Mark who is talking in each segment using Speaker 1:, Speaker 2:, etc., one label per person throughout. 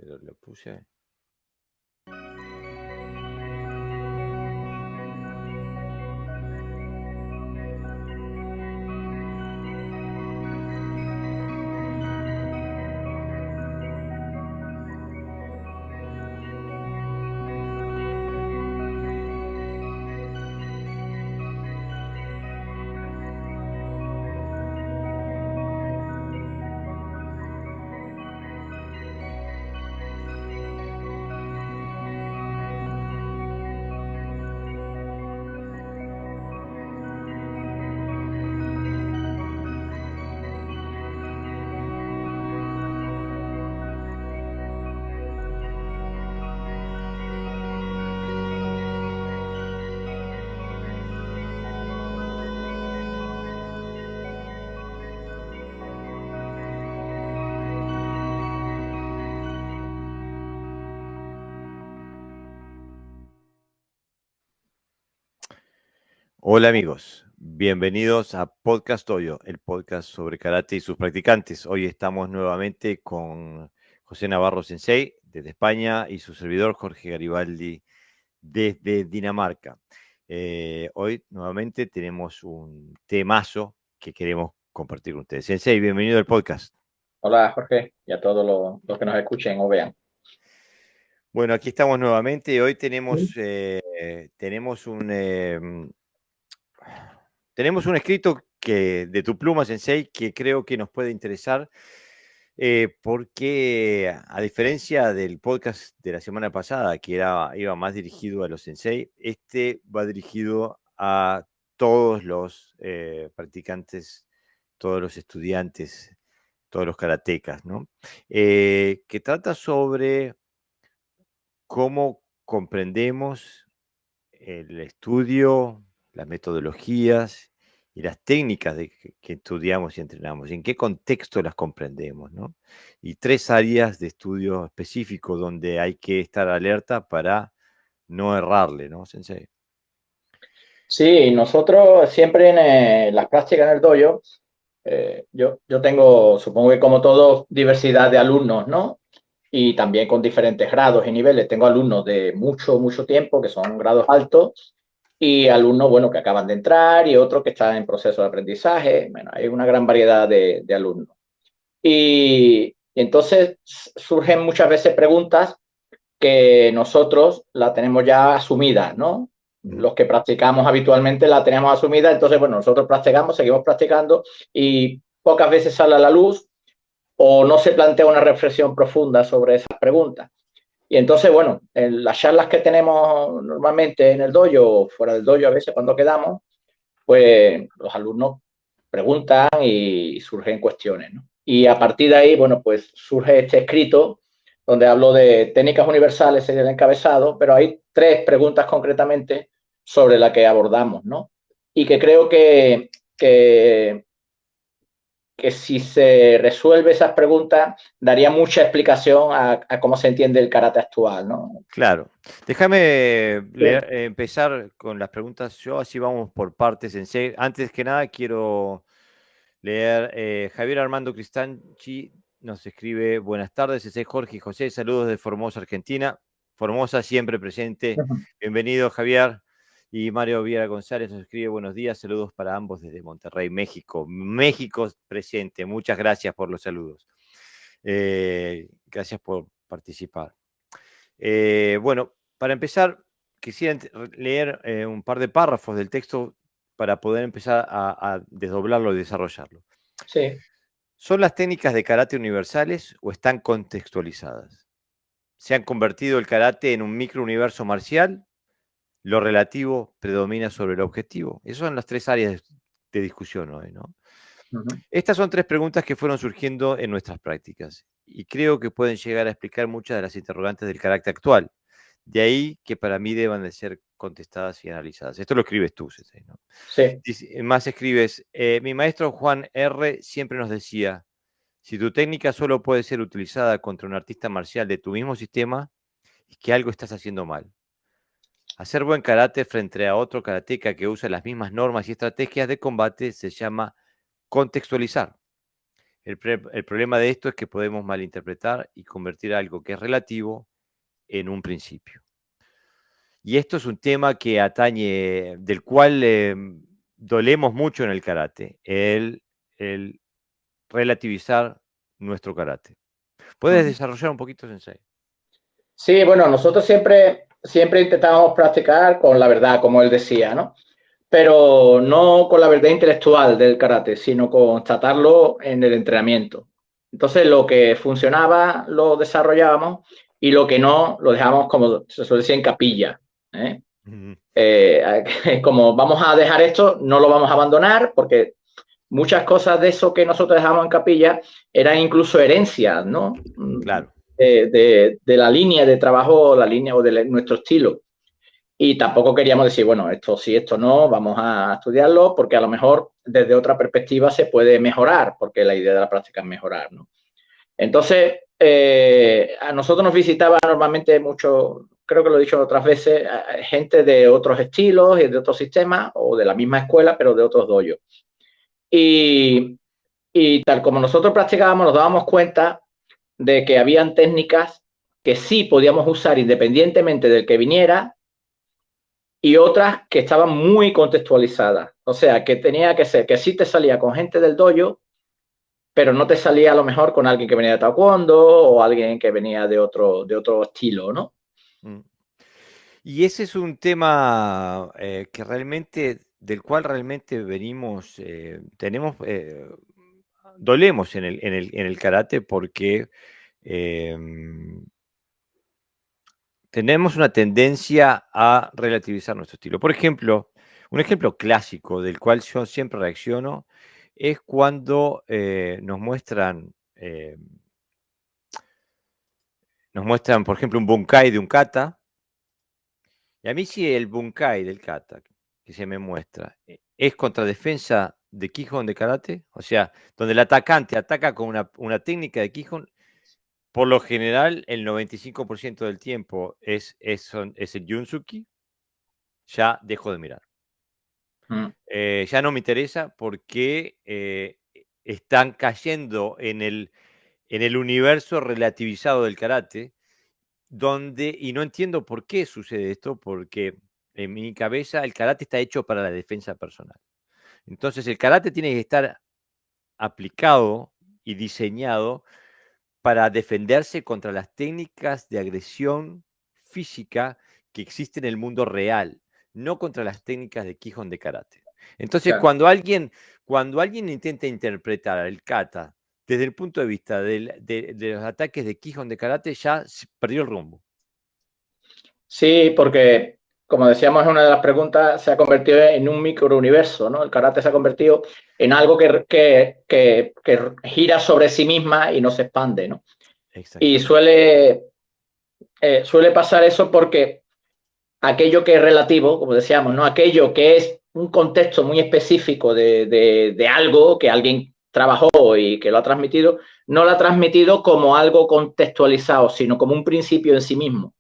Speaker 1: Pero lo puse. Hola amigos, bienvenidos a Podcast Toyo, el podcast sobre karate y sus practicantes. Hoy estamos nuevamente con José Navarro Sensei desde España y su servidor Jorge Garibaldi desde Dinamarca. Hoy nuevamente tenemos un temazo que queremos compartir con ustedes. Sensei, bienvenido al podcast.
Speaker 2: Hola Jorge y a todos los que nos escuchen o vean.
Speaker 1: Bueno, aquí estamos nuevamente y hoy tenemos un escrito de tu pluma, Sensei, que creo que nos puede interesar, porque a diferencia del podcast de la semana pasada, que iba más dirigido a los Sensei, este va dirigido a todos los practicantes, todos los estudiantes, todos los karatecas, ¿no? Que trata sobre cómo comprendemos el estudio, las metodologías y las técnicas que estudiamos y entrenamos, en qué contexto las comprendemos, ¿no? Y 3 áreas de estudio específico donde hay que estar alerta para no errarle, ¿no, Sensei?
Speaker 2: Sí, nosotros siempre en las prácticas en el dojo, yo tengo, supongo que como todos, diversidad de alumnos, ¿no? Y también con diferentes grados y niveles. Tengo alumnos de mucho tiempo, que son grados altos, y alumnos, bueno, que acaban de entrar y otros que están en proceso de aprendizaje. Bueno, hay una gran variedad de alumnos. Y entonces surgen muchas veces preguntas que nosotros la tenemos ya asumida, ¿no?
Speaker 1: Mm.
Speaker 2: Los que practicamos habitualmente la tenemos asumida, entonces, bueno, nosotros practicamos, seguimos practicando y pocas veces sale a la luz o no se plantea una reflexión profunda sobre esas preguntas. Y entonces, bueno, en las charlas que tenemos normalmente en el dojo o fuera del dojo, a veces cuando quedamos, pues los alumnos preguntan y surgen cuestiones, ¿no? Y a partir de ahí, bueno, pues surge este escrito donde hablo de técnicas universales en el encabezado, pero hay 3 preguntas concretamente sobre las que abordamos, ¿no? Y que creo que si se resuelve esas preguntas daría mucha explicación a cómo se entiende el karate actual, ¿no?
Speaker 1: Claro. Déjame
Speaker 2: Sí.
Speaker 1: empezar con las preguntas yo, así vamos por partes, Sensei. Antes que nada, quiero leer, Javier Armando Cristanchi nos escribe: buenas tardes, Sensei Jorge y José, saludos de Formosa, Argentina. Formosa siempre presente. Bienvenido, Javier. Y Mario Viera González nos escribe: buenos días, saludos para ambos desde Monterrey, México. México presente, muchas gracias por los saludos. Gracias por participar. Bueno, para empezar, quisiera leer un par de párrafos del texto para poder empezar a desdoblarlo y desarrollarlo.
Speaker 2: Sí.
Speaker 1: ¿Son las técnicas de karate universales o están contextualizadas? ¿Se han convertido el karate en un microuniverso marcial? ¿Lo relativo predomina sobre el objetivo? Esas son las 3 áreas de discusión hoy, ¿no?
Speaker 2: Uh-huh.
Speaker 1: Estas son 3 preguntas que fueron surgiendo en nuestras prácticas y creo que pueden llegar a explicar muchas de las interrogantes del carácter actual. De ahí que para mí deban de ser contestadas y analizadas. Esto lo escribes tú, Sensei, ¿no?
Speaker 2: Sí.
Speaker 1: Más escribes: mi maestro Juan R. siempre nos decía, si tu técnica solo puede ser utilizada contra un artista marcial de tu mismo sistema, es que algo estás haciendo mal. Hacer buen karate frente a otro karateca que usa las mismas normas y estrategias de combate se llama contextualizar. El problema de esto es que podemos malinterpretar y convertir algo que es relativo en un principio. Y esto es un tema que atañe, del cual dolemos mucho en el karate, el relativizar nuestro karate. ¿Puedes desarrollar un poquito, Sensei?
Speaker 2: Sí, bueno, nosotros siempre intentábamos practicar con la verdad, como él decía, ¿no? Pero no con la verdad intelectual del karate, sino constatarlo en el entrenamiento. Entonces, lo que funcionaba lo desarrollábamos y lo que no lo dejábamos, como se suele decir, en capilla. ¿Eh? Como vamos a dejar esto, no lo vamos a abandonar porque muchas cosas de eso que nosotros dejamos en capilla eran incluso herencias, ¿no?
Speaker 1: Claro.
Speaker 2: De la línea de trabajo, la línea o de nuestro estilo. Y tampoco queríamos decir, bueno, esto sí, esto no, vamos a estudiarlo, porque a lo mejor desde otra perspectiva se puede mejorar, porque la idea de la práctica es mejorar, ¿no? Entonces, a nosotros nos visitaba normalmente mucho, creo que lo he dicho otras veces, gente de otros estilos y de otros sistemas, o de la misma escuela, pero de otros dojos. Y tal como nosotros practicábamos, nos dábamos cuenta de que habían técnicas que sí podíamos usar independientemente del que viniera y otras que estaban muy contextualizadas. O sea, que tenía que ser que sí te salía con gente del dojo, pero no te salía a lo mejor con alguien que venía de taekwondo o alguien que venía de otro estilo, ¿no?
Speaker 1: Y ese es un tema que realmente, del cual realmente venimos, dolemos en el karate porque tenemos una tendencia a relativizar nuestro estilo. Por ejemplo, un ejemplo clásico del cual yo siempre reacciono es cuando nos muestran, por ejemplo, un bunkai de un kata. Y a mí si el bunkai del kata que se me muestra es contra defensa de Kihon de karate, o sea, donde el atacante ataca con una técnica de Kihon, por lo general el 95% del tiempo es el Junsuki, ya dejo de mirar. Ya no me interesa porque están cayendo en el universo relativizado del karate, y no entiendo por qué sucede esto, porque en mi cabeza el karate está hecho para la defensa personal. Entonces el karate tiene que estar aplicado y diseñado para defenderse contra las técnicas de agresión física que existen en el mundo real, no contra las técnicas de Kihon de karate. Entonces,
Speaker 2: Claro.
Speaker 1: cuando alguien intenta interpretar el kata desde el punto de vista de los ataques de Kihon de karate, ya perdió el rumbo.
Speaker 2: Sí, porque, como decíamos en una de las preguntas, se ha convertido en un microuniverso, ¿no? El karate se ha convertido en algo que gira sobre sí misma y no se expande, ¿no? Y suele pasar eso porque aquello que es relativo, como decíamos, ¿no? Aquello que es un contexto muy específico de algo que alguien trabajó y que lo ha transmitido, no lo ha transmitido como algo contextualizado, sino como un principio en sí mismo.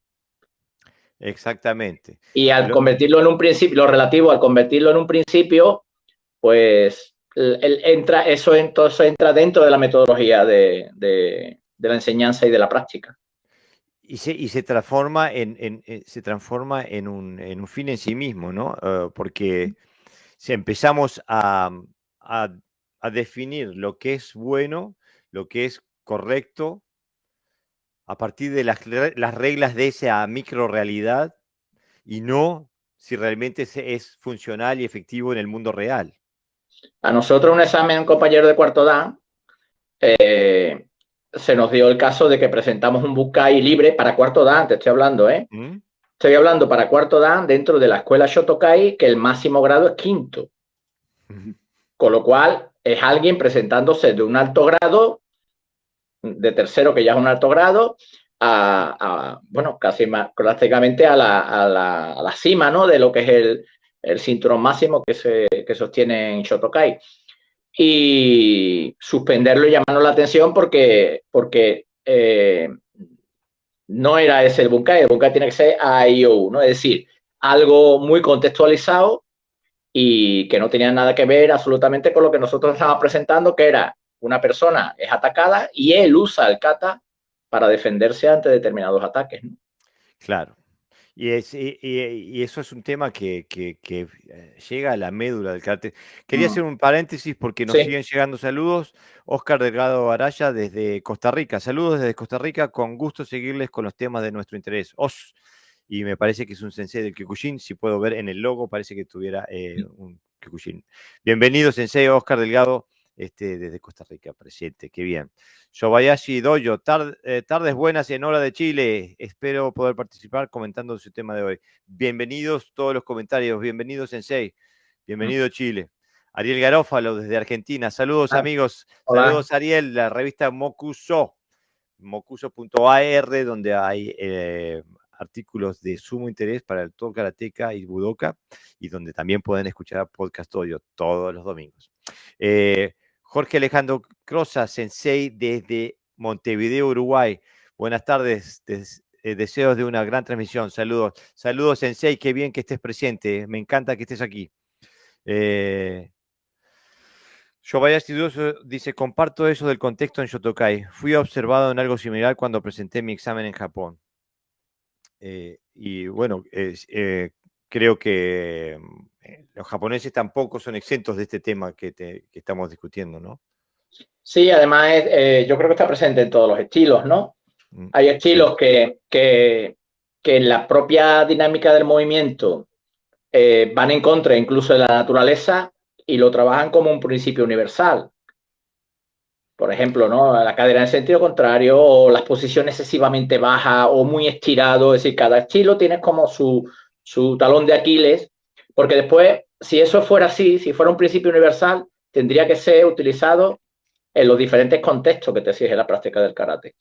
Speaker 1: Exactamente.
Speaker 2: Y al convertirlo en un principio, lo relativo, al convertirlo en un principio, pues eso entra dentro de la metodología de la enseñanza y de la práctica.
Speaker 1: Y se transforma en un fin en sí mismo, ¿no? Porque si empezamos a definir lo que es bueno, lo que es correcto, a partir de las reglas de esa microrealidad y no si realmente es funcional y efectivo en el mundo real.
Speaker 2: A nosotros un examen, un compañero de cuarto dan, se nos dio el caso de que presentamos un Bukai libre para cuarto dan, te estoy hablando, ¿eh? Estoy hablando para cuarto dan dentro de la escuela Shotokai, que el máximo grado es quinto. Con lo cual, es alguien presentándose de un alto grado, de tercero, que ya es un alto grado, bueno, casi más, prácticamente a la cima, ¿no? De lo que es el cinturón máximo que sostiene en Shotokai. Y suspenderlo y llamarnos la atención porque no era ese el Bunkai tiene que ser AIOU, ¿no? Es decir, algo muy contextualizado y que no tenía nada que ver absolutamente con lo que nosotros estábamos presentando, que era una persona es atacada y él usa el kata para defenderse ante determinados ataques, ¿no?
Speaker 1: Claro. Y eso es un tema que llega a la médula del karate. Quería hacer un paréntesis porque nos
Speaker 2: Sí.
Speaker 1: siguen llegando saludos. Oscar Delgado Araya desde Costa Rica. Saludos desde Costa Rica. Con gusto seguirles con los temas de nuestro interés. Y me parece que es un sensei del Kyokushin. Si puedo ver en el logo, parece que tuviera un Kyokushin. Bienvenido, sensei Oscar Delgado, desde Costa Rica, presente. Qué bien. Shobayashi Doyo, tardes buenas en hora de Chile. Espero poder participar comentando su tema de hoy. Bienvenidos todos los comentarios. Bienvenido, sensei. Bienvenido, Chile. Ariel Garófalo desde Argentina. Saludos, amigos.
Speaker 2: Hola.
Speaker 1: Saludos, Ariel, la revista Mokuso. Mokuso.ar, donde hay artículos de sumo interés para el todo karateka y budoka, y donde también pueden escuchar podcast Doyo todos los domingos. Jorge Alejandro Crosa, sensei desde Montevideo, Uruguay. Buenas tardes, deseos de una gran transmisión. Saludos, saludos, sensei, qué bien que estés presente. Me encanta que estés aquí. Shobayashi dice, comparto eso del contexto en Shotokai. Fui observado en algo similar cuando presenté mi examen en Japón. Y bueno, creo que los japoneses tampoco son exentos de este tema que estamos discutiendo, ¿no?
Speaker 2: Sí, además yo creo que está presente en todos los estilos, ¿no? Hay
Speaker 1: Sí.
Speaker 2: estilos que en la propia dinámica del movimiento van en contra incluso de la naturaleza y lo trabajan como un principio universal. Por ejemplo, ¿no? La cadera en sentido contrario o las posiciones excesivamente bajas o muy estirado. Es decir, cada estilo tiene como su talón de Aquiles, porque después, si eso fuera así, si fuera un principio universal, tendría que ser utilizado en los diferentes contextos que te exige la práctica del karate.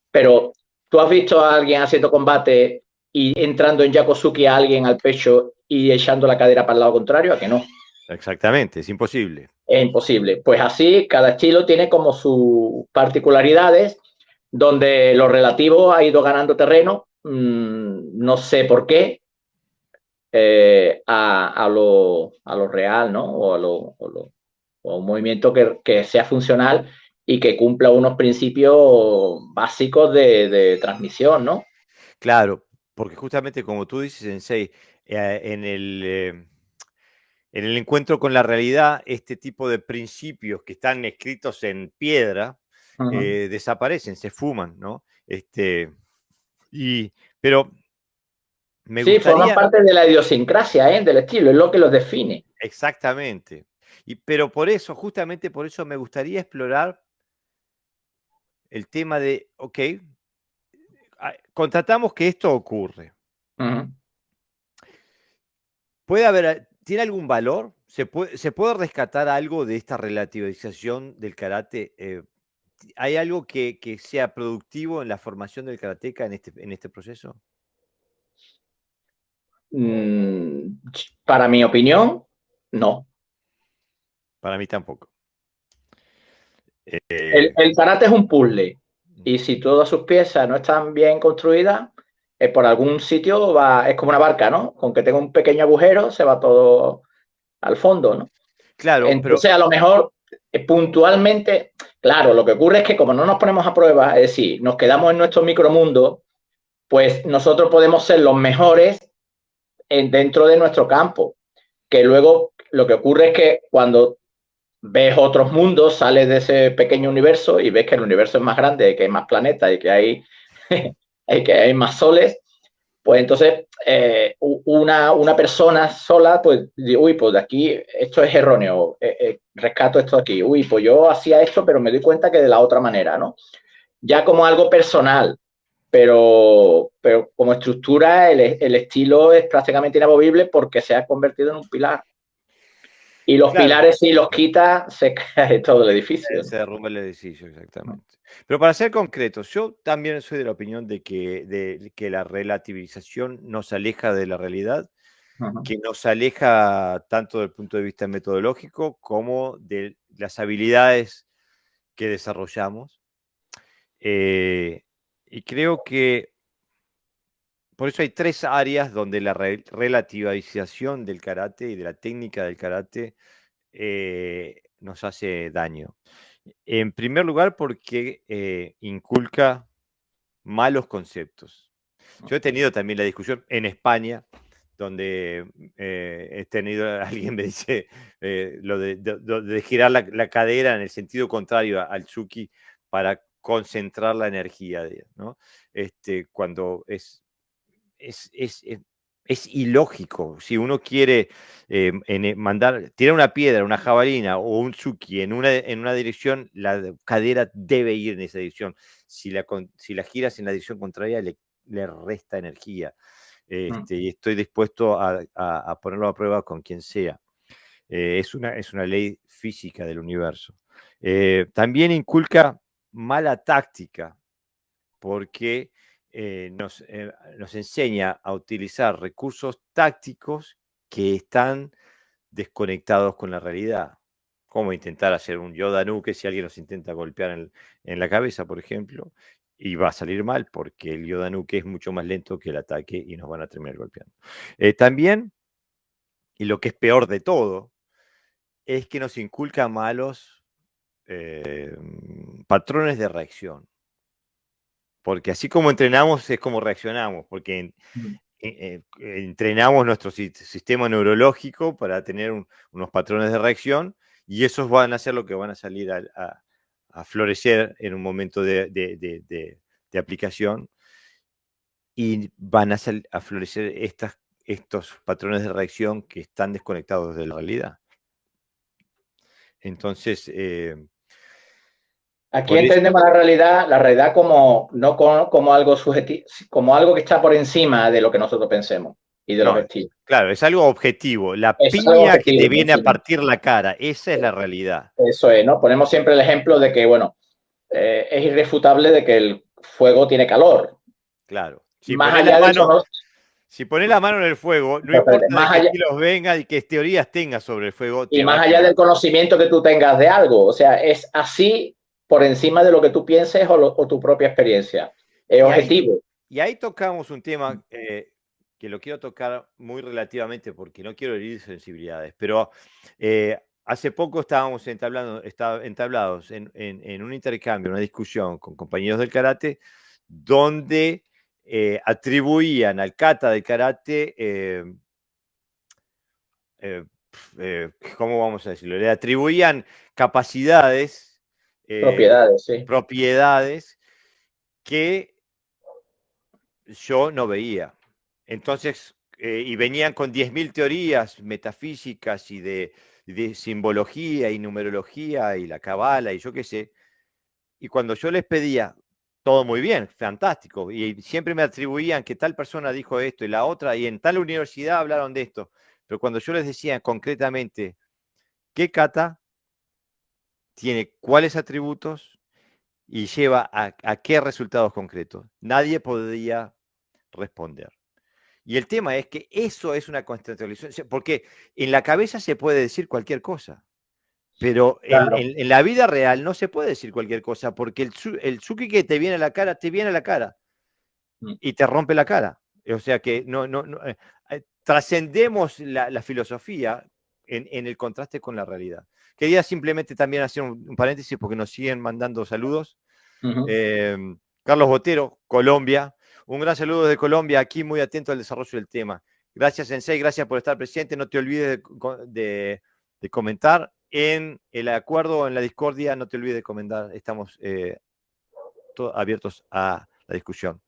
Speaker 2: Pero tú has visto a alguien haciendo combate y entrando en Yakosuki a alguien al pecho y echando la cadera para el lado contrario, ¿a que no?
Speaker 1: Exactamente, es imposible.
Speaker 2: Es imposible. Pues así, cada estilo tiene como sus particularidades, donde lo relativo ha ido ganando terreno, no sé por qué, a lo real, ¿no? O a un movimiento que sea funcional y que cumpla unos principios básicos de transmisión, ¿no?
Speaker 1: Claro, porque justamente como tú dices, Sensei, en el encuentro con la realidad, este tipo de principios que están escritos en piedra desaparecen, se fuman, ¿no? Pero me
Speaker 2: Sí, forman
Speaker 1: gustaría,
Speaker 2: parte de la idiosincrasia, del estilo, es lo que los define.
Speaker 1: exactamente, pero por eso, justamente por eso me gustaría explorar el tema de, ok, contratamos que esto ocurre. ¿Puede haber, tiene algún valor? ¿Se puede rescatar algo de esta relativización del karate? ¿Hay algo que sea productivo en la formación del karateca en este proceso?
Speaker 2: Para mi opinión, no.
Speaker 1: Para mí tampoco.
Speaker 2: El karate es un puzzle y si todas sus piezas no están bien construidas, por algún sitio es como una barca, ¿no? Con que tenga un pequeño agujero se va todo al fondo, ¿no?
Speaker 1: Claro, pero
Speaker 2: Entonces, a lo mejor puntualmente, claro, lo que ocurre es que como no nos ponemos a prueba, es decir, nos quedamos en nuestro micromundo, pues nosotros podemos ser los mejores dentro de nuestro campo. Que luego lo que ocurre es que cuando ves otros mundos, sales de ese pequeño universo y ves que el universo es más grande, que hay más planetas y que hay, que hay más soles, pues entonces una persona sola, pues, uy, pues de aquí esto es erróneo, rescato esto aquí, uy, pues yo hacía esto, pero me doy cuenta que de la otra manera, ¿no? Ya como algo personal, pero como estructura el estilo es prácticamente inamovible porque se ha convertido en un pilar. Y los
Speaker 1: claro,
Speaker 2: pilares, si los quita, se cae todo el edificio, ¿no?
Speaker 1: se derrumba el edificio, exactamente. Pero para ser concretos, yo también soy de la opinión de que la relativización nos aleja de la realidad, que nos aleja tanto del punto de vista metodológico como de las habilidades que desarrollamos. Y creo que por eso hay tres áreas donde la relativización del karate y de la técnica del karate nos hace daño. En primer lugar, porque inculca malos conceptos. Yo he tenido también la discusión en España, donde he tenido, alguien me dice lo de girar la cadera en el sentido contrario al Tsuki para concentrar la energía, ¿no? Cuando es, es, es, es ilógico. Si uno quiere tirar una piedra, una jabalina o un Tsuki en una dirección, la cadera debe ir en esa dirección. Si la giras en la dirección contraria, le resta energía. Y estoy dispuesto a ponerlo a prueba con quien sea. Es una ley física del universo. También inculca mala táctica, porque nos enseña a utilizar recursos tácticos que están desconectados con la realidad. Como intentar hacer un Yoda Nuke si alguien nos intenta golpear en la cabeza, por ejemplo, y va a salir mal porque el Yoda Nuke es mucho más lento que el ataque y nos van a terminar golpeando. También, y lo que es peor de todo, es que nos inculca malos patrones de reacción. Porque así como entrenamos es como reaccionamos, porque entrenamos nuestro sistema neurológico para tener unos patrones de reacción y esos van a ser lo que van a salir a florecer en un momento de aplicación y van a florecer estos patrones de reacción que están desconectados de la realidad. Entonces,
Speaker 2: aquí entendemos la realidad como, no como algo subjetivo, como algo que está por encima de lo que nosotros pensemos y del objetivo.
Speaker 1: Claro, es algo objetivo. La
Speaker 2: Es algo
Speaker 1: piña que
Speaker 2: objetivo,
Speaker 1: te viene a
Speaker 2: sí.
Speaker 1: partir la cara, esa es la realidad.
Speaker 2: Eso es, ¿no? Ponemos siempre el ejemplo de que, bueno, es irrefutable de que el fuego tiene calor.
Speaker 1: Claro.
Speaker 2: Más allá de eso, no,
Speaker 1: si pones la mano en el fuego, no importa de
Speaker 2: más
Speaker 1: qué
Speaker 2: allá,
Speaker 1: estilos venga y qué teorías tengas sobre el fuego,
Speaker 2: y
Speaker 1: te va
Speaker 2: más
Speaker 1: a
Speaker 2: allá
Speaker 1: quemar.
Speaker 2: del conocimiento que tú tengas de algo. O sea, es así por encima de lo que tú pienses o tu propia experiencia. Es objetivo.
Speaker 1: Y ahí tocamos un tema que lo quiero tocar muy relativamente porque no quiero herir sensibilidades, pero hace poco estábamos entablados en un intercambio, una discusión con compañeros del karate, donde atribuían al kata del karate, ¿cómo vamos a decirlo? Le atribuían capacidades,
Speaker 2: Propiedades, sí.
Speaker 1: propiedades que yo no veía. Entonces, y venían con 10.000 teorías metafísicas y de simbología y numerología y la cabala y yo qué sé. Y cuando yo les pedía, todo muy bien, fantástico, y siempre me atribuían que tal persona dijo esto y la otra, y en tal universidad hablaron de esto. Pero cuando yo les decía concretamente qué kata tiene cuáles atributos y lleva a qué resultados concretos, nadie podía responder. Y el tema es que eso es una conceptualización, porque en la cabeza se puede decir cualquier cosa, pero
Speaker 2: Claro.
Speaker 1: en la vida real no se puede decir cualquier cosa, porque el Tsuki que te viene a la cara, te viene a la cara y te rompe la cara. O sea que trascendemos la filosofía en el contraste con la realidad. Quería simplemente también hacer un paréntesis porque nos siguen mandando saludos. Carlos Botero, Colombia. Un gran saludo de Colombia, aquí muy atento al desarrollo del tema. Gracias, Sensei, gracias por estar presente. No te olvides de comentar en el acuerdo, en la discordia, no te olvides de comentar. Estamos abiertos a la discusión.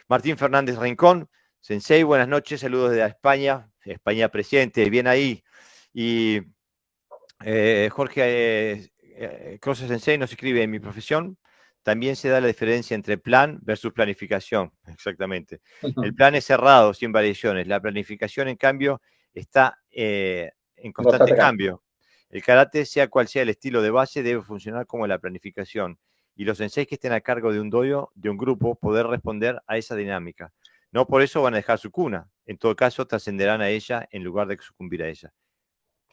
Speaker 1: Martín Fernández Rincón, Sensei, buenas noches, saludos de España, España presente, bien ahí. Y Jorge Croce Sensei nos escribe: en mi profesión también se da la diferencia entre plan versus planificación. Exactamente. El plan es cerrado, sin variaciones. La planificación, en cambio, está en constante cambio. El karate, sea cual sea el estilo de base, debe funcionar como la planificación. Y los senseis que estén a cargo de un dojo, de un grupo, poder responder a esa dinámica. No por eso van a dejar su cuna. En todo caso, trascenderán a ella en lugar de sucumbir a ella.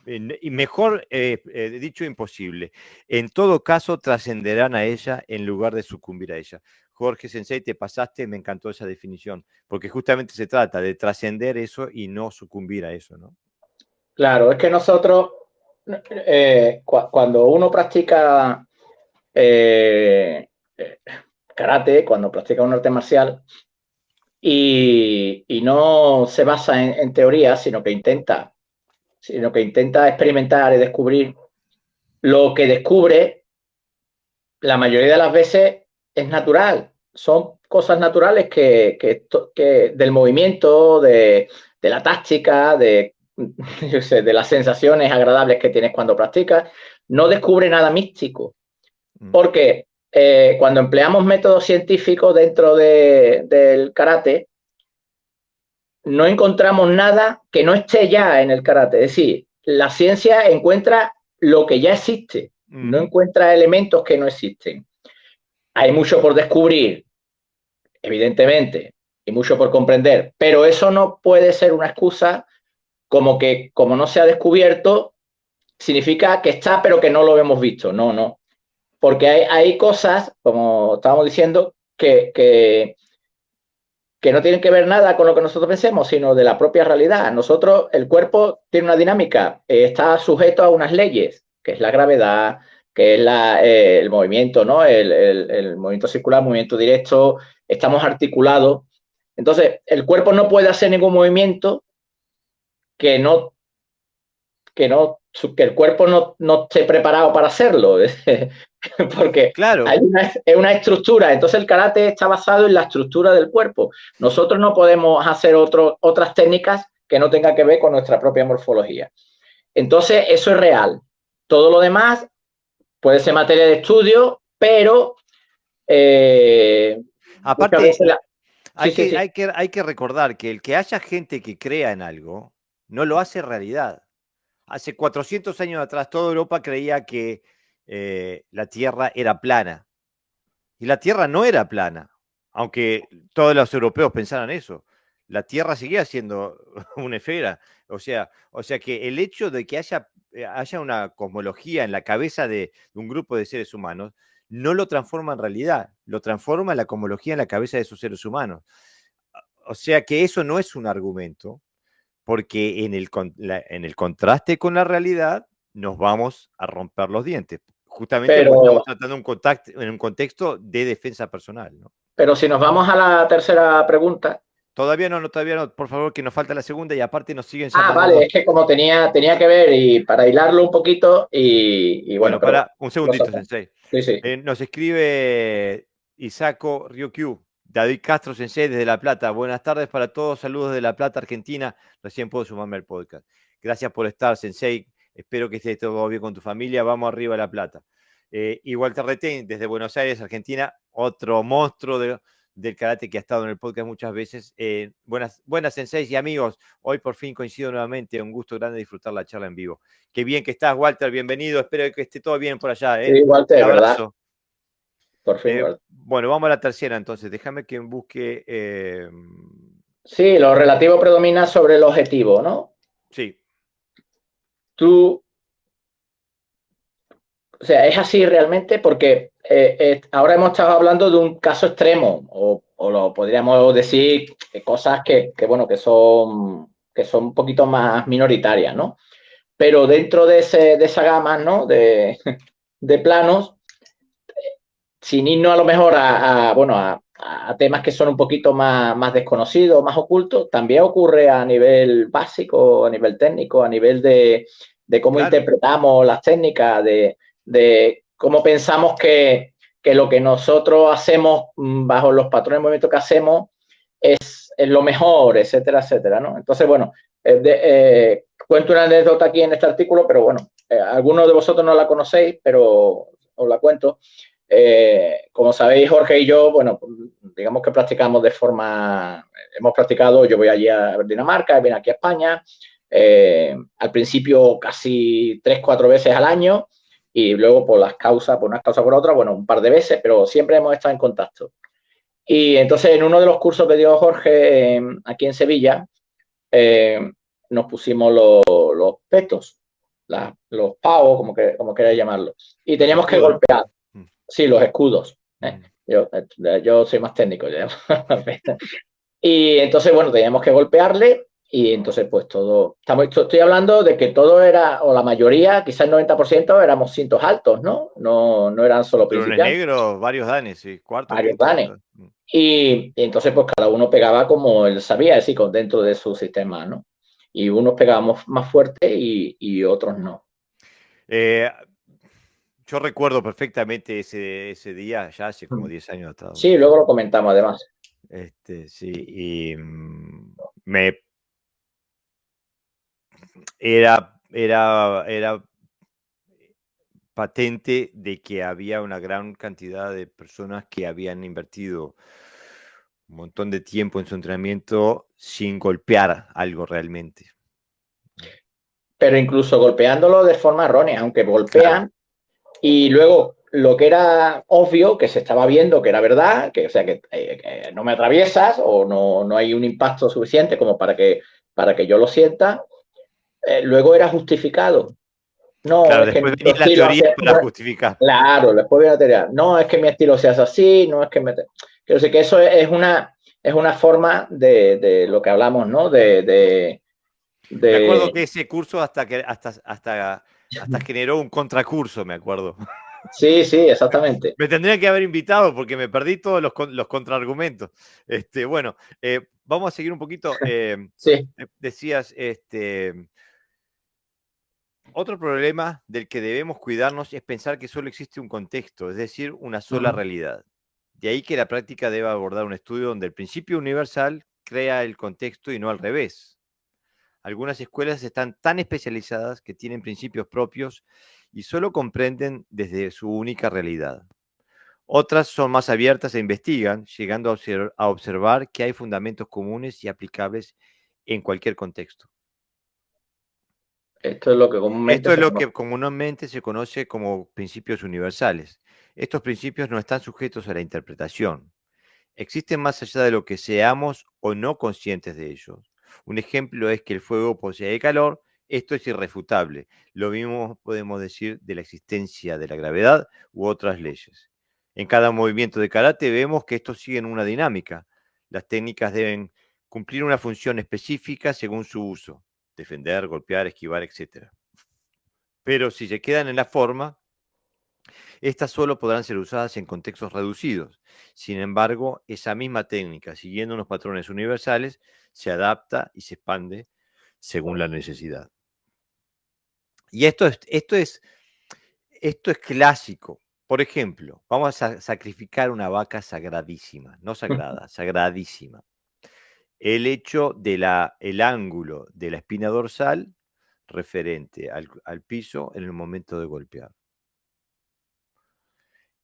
Speaker 1: Y mejor dicho, imposible. En todo caso, trascenderán a ella en lugar de sucumbir a ella. Jorge Sensei, te pasaste, me encantó esa definición, porque justamente se trata de trascender eso y no sucumbir a eso, ¿no?
Speaker 2: Claro, es que nosotros, cuando uno practica karate, cuando practica un arte marcial, y no se basa en teoría, sino que intenta experimentar y descubrir. Lo que descubre, la mayoría de las veces, es natural. Son cosas naturales que del movimiento, de la táctica, yo sé, de las sensaciones agradables que tienes cuando practicas. No descubre nada místico. Porque cuando empleamos métodos científicos dentro del karate, no encontramos nada que no esté ya en el karate. Es decir, la ciencia encuentra lo que ya existe, no encuentra elementos que no existen. Hay mucho por descubrir, evidentemente, y mucho por comprender, pero eso no puede ser una excusa como que, como no se ha descubierto, significa que está, pero que no lo hemos visto. No, no. Porque hay cosas, como estábamos diciendo, que no tienen que ver nada con lo que nosotros pensemos, sino de la propia realidad. Nosotros, el cuerpo tiene una dinámica, está sujeto a unas leyes, que es la gravedad, que es el movimiento, ¿no? El movimiento circular, movimiento directo, estamos articulados. Entonces, el cuerpo no puede hacer ningún movimiento que el cuerpo no esté preparado para hacerlo. Porque
Speaker 1: claro.
Speaker 2: es una estructura. Entonces el karate está basado en la estructura del cuerpo. Nosotros no podemos hacer otras técnicas que no tengan que ver con nuestra propia morfología. Entonces eso es real. Todo lo demás puede ser materia de estudio, pero
Speaker 1: aparte,
Speaker 2: sí.
Speaker 1: hay que recordar que el que haya gente que crea en algo no lo hace realidad. Hace 400 años atrás toda Europa creía que la Tierra era plana. Y la Tierra no era plana, aunque todos los europeos pensaran eso. La Tierra seguía siendo una esfera. O sea que el hecho de que haya una cosmología en la cabeza de un grupo de seres humanos no lo transforma en realidad, lo transforma en la cosmología en la cabeza de esos seres humanos. O sea que eso no es un argumento, porque en el contraste con la realidad nos vamos a romper los dientes, justamente porque estamos tratando en un contexto de defensa personal, ¿no?
Speaker 2: Pero si nos vamos a la tercera pregunta.
Speaker 1: Todavía no, por favor, que nos falta la segunda y aparte nos siguen
Speaker 2: llamando.
Speaker 1: Vale,
Speaker 2: es que como tenía que ver y para hilarlo un poquito y bueno.
Speaker 1: Para un segundito, Sensei.
Speaker 2: Sí.
Speaker 1: Nos escribe Isako Ryukyu. David Castro, Sensei, desde La Plata. Buenas tardes para todos. Saludos de La Plata, Argentina. Recién puedo sumarme al podcast. Gracias por estar, Sensei. Espero que esté todo bien con tu familia. Vamos arriba a La Plata. Y Walter Retén, desde Buenos Aires, Argentina. Otro monstruo del karate que ha estado en el podcast muchas veces. Buenas, Senseis y amigos. Hoy por fin coincido nuevamente. Un gusto grande disfrutar la charla en vivo. Qué bien que estás, Walter. Bienvenido. Espero que esté todo bien por allá.
Speaker 2: Sí, Walter,
Speaker 1: un abrazo. ¿Verdad?
Speaker 2: Por fin,
Speaker 1: bueno, vamos a la tercera entonces. Déjame que busque...
Speaker 2: Sí, lo relativo predomina sobre el objetivo, ¿no?
Speaker 1: Sí.
Speaker 2: O sea, es así realmente porque ahora hemos estado hablando de un caso extremo o lo podríamos decir cosas que son un poquito más minoritarias, ¿no? Pero dentro de esa gama, ¿no? de planos, sin irnos a lo mejor a temas que son un poquito más desconocidos, más ocultos, también ocurre a nivel básico, a nivel técnico, a nivel de cómo interpretamos las técnicas, de cómo pensamos que lo que nosotros hacemos bajo los patrones de movimiento que hacemos es lo mejor, etcétera, etcétera, ¿no? Entonces, bueno, cuento una anécdota aquí en este artículo, pero bueno, algunos de vosotros no la conocéis, pero os la cuento. Como sabéis, Jorge y yo, bueno, digamos que practicamos hemos practicado, yo voy allí a Dinamarca, viene aquí a España, al principio casi 3-4 veces al año y luego por unas causas por otras, bueno, un par de veces, pero siempre hemos estado en contacto. Y entonces en uno de los cursos que dio Jorge aquí en Sevilla, nos pusimos los petos, los pavos, como queráis llamarlo, y teníamos que golpear. Sí, los escudos. Yo soy más técnico. Y entonces, bueno, teníamos que golpearle Y entonces, pues todo, estoy hablando de que todo era, o la mayoría, quizás el 90% éramos cintos altos, ¿no? No eran solo
Speaker 1: Cinturones
Speaker 2: principiantes,
Speaker 1: negros, varios danes, sí, cuarto,
Speaker 2: varios
Speaker 1: quinto.
Speaker 2: danes. Y entonces, pues cada uno pegaba como él sabía, así, dentro de su sistema, ¿no? Y unos pegábamos más fuerte y otros no.
Speaker 1: Eh, yo recuerdo perfectamente ese día, ya hace como 10 años atrás,
Speaker 2: Sí,
Speaker 1: 12.
Speaker 2: luego lo comentamos además.
Speaker 1: Sí, y me era patente de que había una gran cantidad de personas que habían invertido un montón de tiempo en su entrenamiento sin golpear algo realmente.
Speaker 2: Pero incluso golpeándolo de forma errónea, aunque
Speaker 1: Claro,
Speaker 2: golpean y luego lo que era obvio, que se estaba viendo que era verdad, que, o sea, que no me atraviesas o no hay un impacto suficiente como para que yo lo sienta, luego era justificado. No,
Speaker 1: claro,
Speaker 2: es que mi
Speaker 1: después venía la
Speaker 2: estilo
Speaker 1: teoría
Speaker 2: hace...
Speaker 1: para justificar.
Speaker 2: Claro, después viene la teoría. No, es que mi estilo se hace así, no es que me... Quiero decir que eso es una forma de lo que hablamos, ¿no?
Speaker 1: Me acuerdo
Speaker 2: De...
Speaker 1: que ese curso hasta generó un contracurso, me acuerdo.
Speaker 2: Sí, sí, exactamente.
Speaker 1: Me tendrían que haber invitado porque me perdí todos los contraargumentos. Bueno, vamos a seguir un poquito.
Speaker 2: Sí.
Speaker 1: Decías, otro problema del que debemos cuidarnos es pensar que solo existe un contexto, es decir, una sola
Speaker 2: Uh-huh.
Speaker 1: realidad. De ahí que la práctica deba abordar un estudio donde el principio universal crea el contexto y no al revés. Algunas escuelas están tan especializadas que tienen principios propios y solo comprenden desde su única realidad. Otras son más abiertas e investigan, llegando a observar que hay fundamentos comunes y aplicables en cualquier contexto.
Speaker 2: Esto es lo que comúnmente
Speaker 1: Esto es
Speaker 2: se
Speaker 1: lo
Speaker 2: conoce.
Speaker 1: que comúnmente se conoce como principios universales. Estos principios no están sujetos a la interpretación. Existen más allá de lo que seamos o no conscientes de ellos. Un ejemplo es que el fuego posee calor. Esto es irrefutable. Lo mismo podemos decir de la existencia de la gravedad u otras leyes. En cada movimiento de karate vemos que estos siguen una dinámica. Las técnicas deben cumplir una función específica según su uso. Defender, golpear, esquivar, etc. Pero si se quedan en la forma, estas solo podrán ser usadas en contextos reducidos. Sin embargo, esa misma técnica, siguiendo unos patrones universales, se adapta y se expande según la necesidad. Y esto es clásico. Por ejemplo, vamos a sacrificar una vaca sagradísima, no sagrada, sagradísima. El hecho de el ángulo de la espina dorsal referente al piso en el momento de golpear.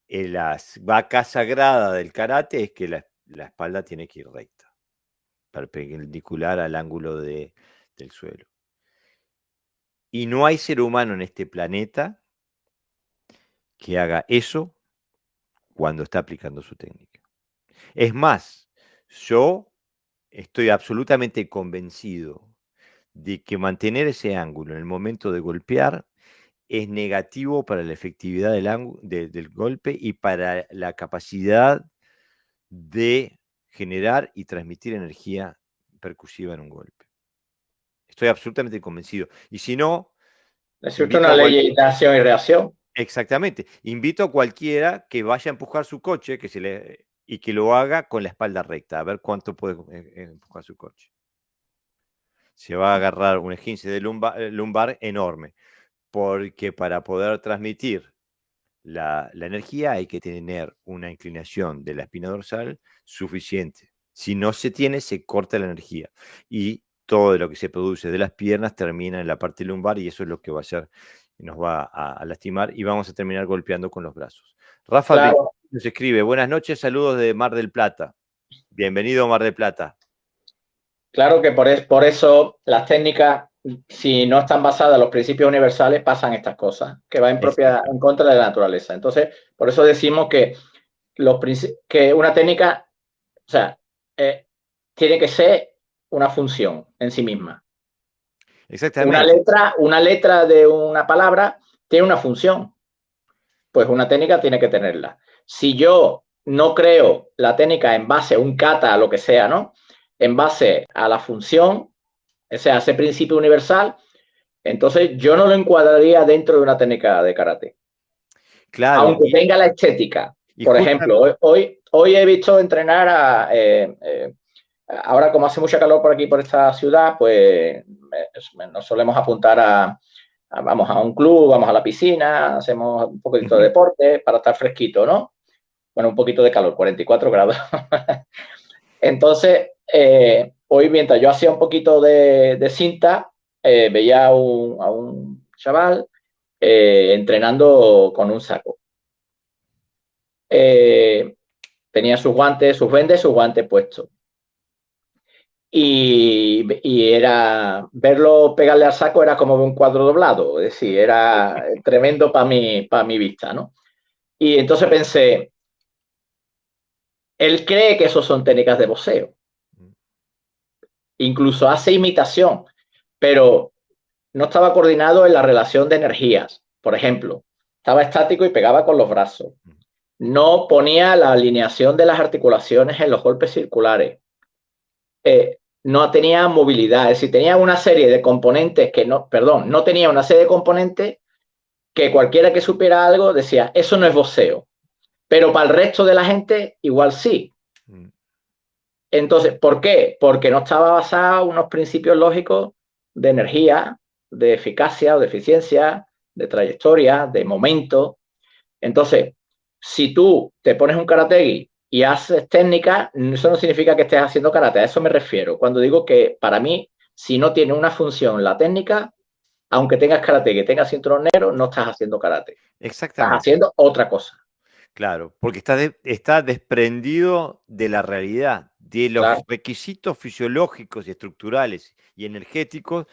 Speaker 1: La vaca sagrada del karate es que la espalda tiene que ir recta, perpendicular al ángulo del suelo. Y no hay ser humano en este planeta que haga eso cuando está aplicando su técnica. Es más, yo estoy absolutamente convencido de que mantener ese ángulo en el momento de golpear es negativo para la efectividad del golpe y para la capacidad de generar y transmitir energía percusiva en un golpe. Estoy absolutamente convencido. Y si no,
Speaker 2: Existe
Speaker 1: invito
Speaker 2: una
Speaker 1: a
Speaker 2: ley de acción y reacción.
Speaker 1: exactamente, invito a cualquiera que vaya a empujar su coche y que lo haga con la espalda recta, a ver cuánto puede empujar su coche. Se va a agarrar un esguince de lumbar enorme, porque para poder transmitir la energía hay que tener una inclinación de la espina dorsal suficiente. Si no se tiene, se corta la energía y todo lo que se produce de las piernas termina en la parte lumbar y eso es lo que va a hacer, nos va a lastimar y vamos a terminar golpeando con los brazos. Rafa
Speaker 2: Claro,
Speaker 1: nos escribe, buenas noches, saludos de Mar del Plata. Bienvenido Mar del Plata.
Speaker 2: claro que por eso las técnicas, si no están basadas en los principios universales, pasan estas cosas, que va en
Speaker 1: Exactamente.
Speaker 2: contra de la naturaleza. Entonces, por eso decimos que, que una técnica, o sea, eh, tiene que ser una función en sí misma.
Speaker 1: Exactamente.
Speaker 2: Una letra de una palabra tiene una función, pues una técnica tiene que tenerla. Si yo no creo la técnica en base a un kata, a lo que sea, ¿no? En base a la función, O sea, ese principio universal, entonces yo no lo encuadraría dentro de una técnica de karate.
Speaker 1: Claro,
Speaker 2: Aunque tenga la estética.
Speaker 1: y
Speaker 2: Por
Speaker 1: justa-
Speaker 2: ejemplo, hoy he visto entrenar ahora como hace mucha calor por aquí, por esta ciudad, pues nos solemos apuntar vamos a un club, vamos a la piscina, hacemos un poquito de deporte para estar fresquito, ¿no? Bueno, un poquito de calor, 44 grados. Entonces, hoy mientras yo hacía un poquito de cinta, veía a un chaval entrenando con un saco. Tenía sus guantes, sus vendas, sus guantes puestos. Y era verlo pegarle al saco era como un cuadro doblado, es decir, era tremendo para mi vista, ¿no? Y entonces pensé, él cree que eso son técnicas de boxeo, incluso hace imitación, pero no estaba coordinado en la relación de energías. Por ejemplo, estaba estático y pegaba con los brazos. No ponía la alineación de las articulaciones en los golpes circulares. No tenía movilidad, es decir, tenía una serie de componentes que no, perdón, no tenía una serie de componentes que cualquiera que supiera algo decía, eso no es boxeo, pero para el resto de la gente igual sí. Entonces, ¿por qué? Porque no estaba basado en unos principios lógicos de energía, de eficacia o de eficiencia, de trayectoria, de momento. Entonces, si tú te pones un karategi y haces técnica, eso no significa que estés haciendo karate, a eso me refiero. Cuando digo que para mí, si no tiene una función la técnica, aunque tengas karate, que tengas cinturón negro, no estás haciendo karate. Estás
Speaker 1: exactamente,
Speaker 2: haciendo otra cosa.
Speaker 1: claro, porque está desprendido de la realidad, de los
Speaker 2: Claro.
Speaker 1: requisitos fisiológicos y estructurales y energéticos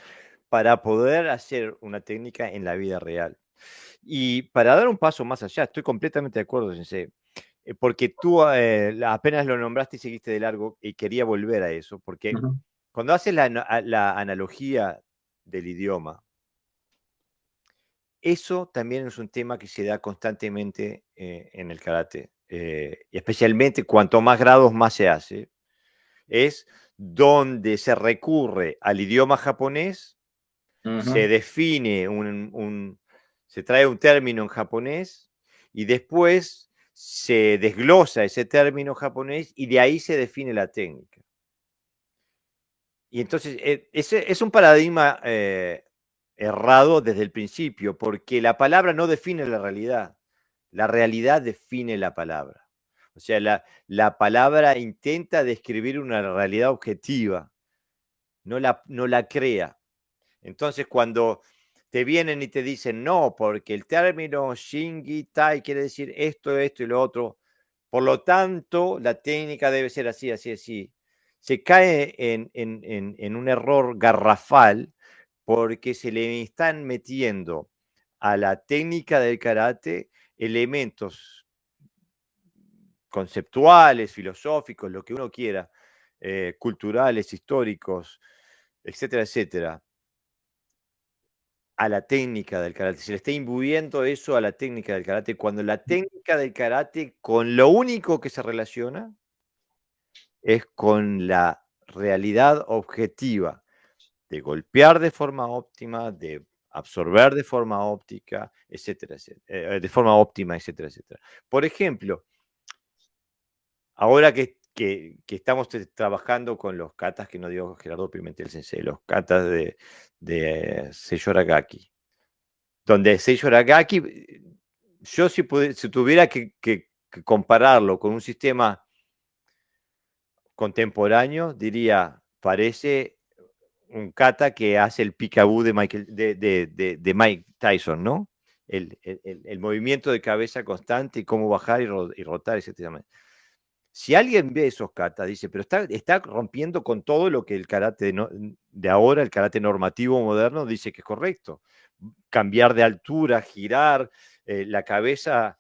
Speaker 1: para poder hacer una técnica en la vida real. Y para dar un paso más allá, estoy completamente de acuerdo, Sensei, porque tú apenas lo nombraste y seguiste de largo y quería volver a eso, porque
Speaker 2: Uh-huh.
Speaker 1: cuando haces la analogía del idioma, eso también es un tema que se da constantemente en el karate, y especialmente cuanto más grados más se hace, es donde se recurre al idioma japonés, se
Speaker 2: Uh-huh.
Speaker 1: define se trae un término en japonés y después se desglosa ese término japonés y de ahí se define la técnica. Y entonces ese es un paradigma errado desde el principio, porque la palabra no define la realidad define la palabra. O sea, la palabra intenta describir una realidad objetiva, no la crea. Entonces, cuando te vienen y te dicen, no, porque el término Shingi Tai quiere decir esto y lo otro, por lo tanto, la técnica debe ser así, así, así. Se cae en un error garrafal porque se le están metiendo a la técnica del karate elementos conceptuales, filosóficos, lo que uno quiera, culturales, históricos, etcétera, etcétera, a la técnica del karate. Se le está imbuyendo eso a la técnica del karate, cuando la técnica del karate con lo único que se relaciona es con la realidad objetiva de golpear de forma óptima, de absorber de forma óptica, etcétera, etcétera, de forma óptima, etcétera, etcétera. Por ejemplo, ahora que estamos trabajando con los katas, que no digo Gerardo Pimentel Sensei, los katas de Seiyo Aragaki, donde Seiyo Aragaki, yo si tuviera que compararlo con un sistema contemporáneo, diría, parece un kata que hace el peekaboo de Mike Tyson, ¿no? El movimiento de cabeza constante y cómo bajar y rotar, etc. Si alguien ve esos katas, dice, pero está rompiendo con todo lo que el karate de ahora, el karate normativo moderno, dice que es correcto. Cambiar de altura, girar la cabeza,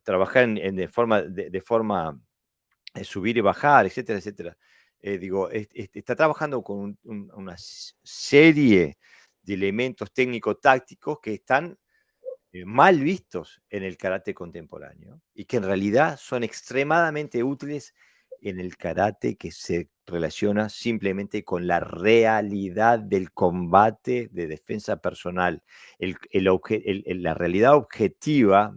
Speaker 1: trabajar de forma subir y bajar, etcétera, etcétera. Digo, está trabajando con una serie de elementos técnico-tácticos que están mal vistos en el karate contemporáneo y que en realidad son extremadamente útiles en el karate que se relaciona simplemente con la realidad del combate de defensa personal. La realidad objetiva,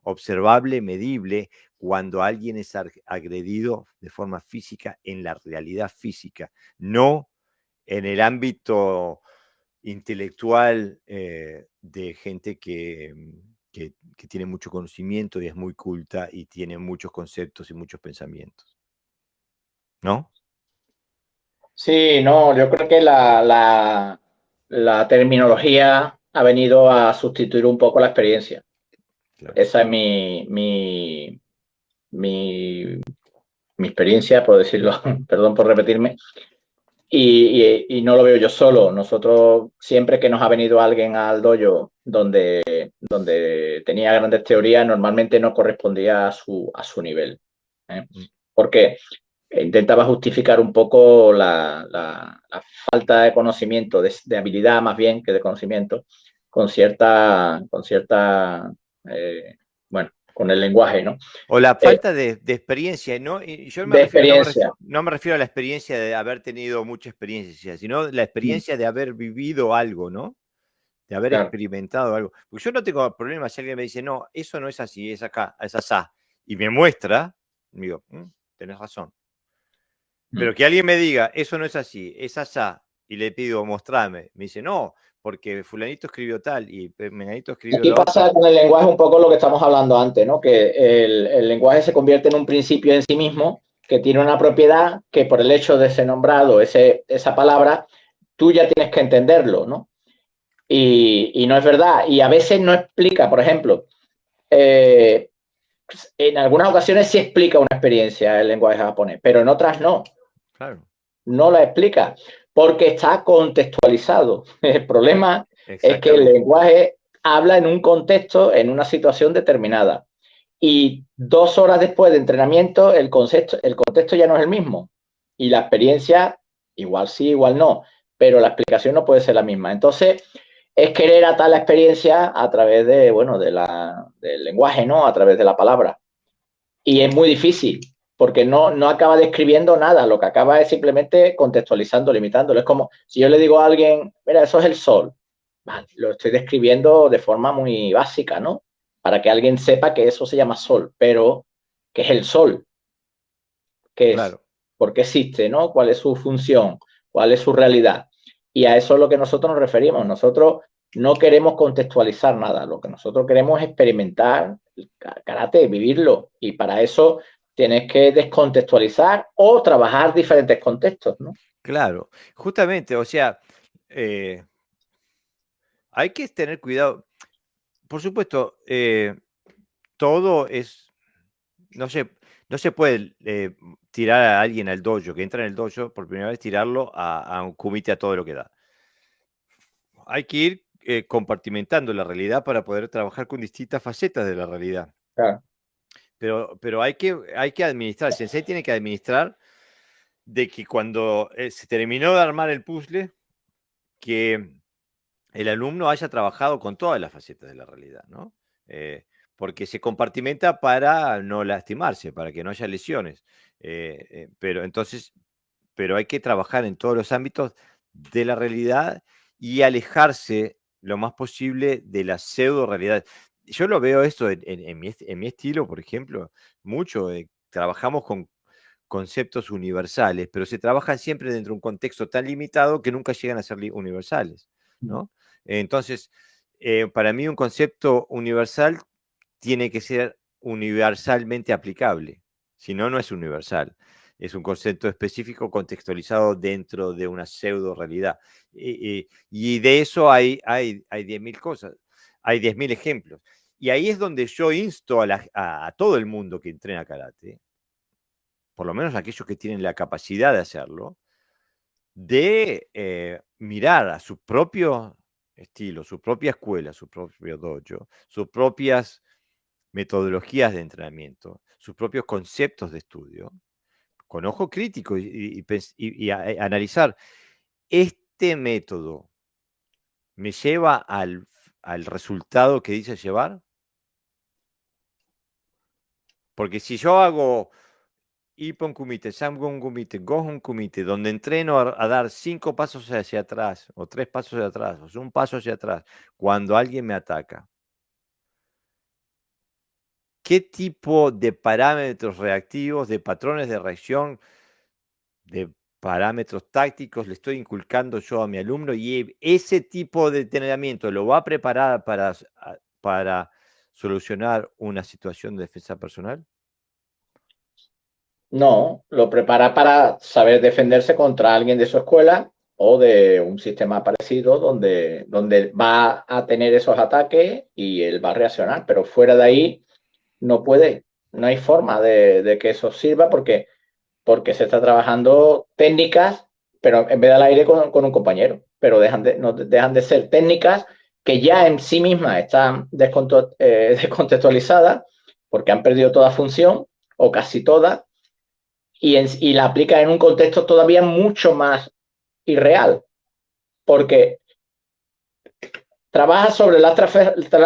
Speaker 1: observable, medible, cuando alguien es agredido de forma física en la realidad física, no en el ámbito intelectual de gente que tiene mucho conocimiento y es muy culta y tiene muchos conceptos y muchos pensamientos. ¿No?
Speaker 2: Sí, no, yo creo que la terminología ha venido a sustituir un poco la experiencia.
Speaker 1: Claro.
Speaker 2: Esa es mi experiencia, por decirlo, perdón por repetirme, y no lo veo yo solo. Nosotros, siempre que nos ha venido alguien al dojo donde tenía grandes teorías, normalmente no correspondía a su nivel. ¿Eh? Porque intentaba justificar un poco la falta de conocimiento, de habilidad más bien que de conocimiento, bueno, con el lenguaje, ¿no?
Speaker 1: O la falta de experiencia, ¿no? Y yo
Speaker 2: De experiencia.
Speaker 1: no me refiero a la experiencia de haber tenido mucha experiencia, sino la experiencia de haber vivido algo, ¿no? De haber
Speaker 2: Claro.
Speaker 1: experimentado algo. Porque yo no tengo problema si alguien me dice, no, eso no es así, es acá, es asá, y me muestra, digo, tenés razón. Pero que alguien me diga, eso no es así, es asá, y le pido, mostrame, me dice, no, porque fulanito escribió tal y menganito escribió
Speaker 2: Aquí
Speaker 1: lo otro.
Speaker 2: pasa con el lenguaje un poco lo que estamos hablando antes, ¿no? Que el lenguaje se convierte en un principio en sí mismo, que tiene una propiedad que por el hecho de ser nombrado esa palabra, tú ya tienes que entenderlo, ¿no? Y no es verdad. Y a veces no explica, por ejemplo, en algunas ocasiones sí explica una experiencia el lenguaje japonés, pero en otras no.
Speaker 1: Claro.
Speaker 2: No la explica porque está contextualizado. El problema es que el
Speaker 1: Exactamente.
Speaker 2: lenguaje habla en un contexto, en una situación determinada. Y 2 horas después de entrenamiento, el contexto ya no es el mismo. Y la experiencia, igual sí, igual no, pero la explicación no puede ser la misma. Entonces, es querer atar la experiencia a través de, bueno, del lenguaje, ¿no? A través de la palabra. Y es muy difícil, porque no acaba describiendo nada, lo que acaba es simplemente contextualizando, limitándolo. Es como si yo le digo a alguien, mira, eso es el sol. Vale, lo estoy describiendo de forma muy básica, ¿no? Para que alguien sepa que eso se llama sol, pero ¿qué es el sol? ¿Qué es?
Speaker 1: Claro.
Speaker 2: ¿Por qué existe? ¿No? ¿Cuál es su función? ¿Cuál es su realidad? Y a eso es lo que nosotros nos referimos. Nosotros no queremos contextualizar nada, lo que nosotros queremos es experimentar el karate, vivirlo. Y para eso tienes que descontextualizar o trabajar diferentes contextos, ¿no?
Speaker 1: Claro, justamente, o sea, hay que tener cuidado. Por supuesto, todo es, no se, no se puede tirar a alguien al dojo, que entra en el dojo por primera vez, tirarlo a un kumite a todo lo que da. Hay que ir compartimentando la realidad para poder trabajar con distintas facetas de la realidad.
Speaker 2: Claro.
Speaker 1: Pero hay que administrar, el sensei tiene que administrar de que cuando se terminó de armar el puzzle, que el alumno haya trabajado con todas las facetas de la realidad, ¿no? Porque se compartimenta para no lastimarse, para que no haya lesiones. Pero hay que trabajar en todos los ámbitos de la realidad y alejarse lo más posible de la pseudo realidad. Yo lo veo esto en mi estilo, por ejemplo, mucho. Trabajamos con conceptos universales, pero se trabajan siempre dentro de un contexto tan limitado que nunca llegan a ser universales, ¿no? Entonces, para mí un concepto universal tiene que ser universalmente aplicable, si no, no es universal. Es un concepto específico contextualizado dentro de una pseudo realidad. Y de eso hay 10.000 cosas, hay 10.000 ejemplos. Y ahí es donde yo insto a todo el mundo que entrena karate, por lo menos aquellos que tienen la capacidad de hacerlo, de mirar a su propio estilo, su propia escuela, su propio dojo, sus propias metodologías de entrenamiento, sus propios conceptos de estudio, con ojo crítico y analizar, ¿este método me lleva al resultado que dice llevar? Porque si yo hago Ippon Kumite, Samgon Kumite, Gohon Kumite, donde entreno a dar 5 pasos hacia atrás, o 3 pasos hacia atrás, o 1 paso hacia atrás, cuando alguien me ataca. ¿Qué tipo de parámetros reactivos, de patrones de reacción, de parámetros tácticos le estoy inculcando yo a mi alumno? Y ese tipo de entrenamiento lo va a preparar para solucionar una situación de defensa personal.
Speaker 2: No, lo prepara para saber defenderse contra alguien de su escuela o de un sistema parecido donde va a tener esos ataques y él va a reaccionar, pero fuera de ahí no puede, no hay forma de que eso sirva porque se está trabajando técnicas, pero en vez del aire con un compañero, pero no dejan de ser técnicas que ya en sí mismas están descontextualizadas porque han perdido toda función o casi toda y la aplica en un contexto todavía mucho más irreal, porque trabaja sobre la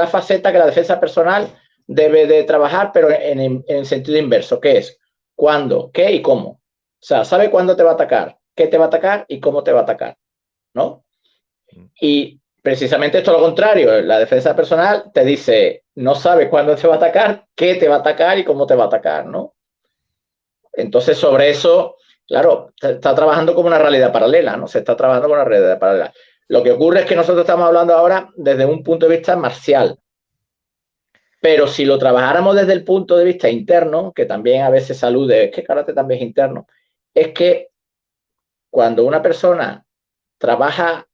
Speaker 2: faceta que la defensa personal debe de trabajar, pero en sentido inverso, que es cuándo, qué y cómo. O sea, sabe cuándo te va a atacar, qué te va a atacar y cómo te va a atacar, ¿no? Y precisamente esto es lo contrario, la defensa personal te dice, no sabe cuándo te va a atacar, qué te va a atacar y cómo te va a atacar, ¿no? Entonces, sobre eso, claro, se está trabajando como una realidad paralela, ¿no? Se está trabajando con una realidad paralela. Lo que ocurre es que nosotros estamos hablando ahora desde un punto de vista marcial. Pero si lo trabajáramos desde el punto de vista interno, que también a veces salude, es que karate también es interno, es que cuando una persona trabaja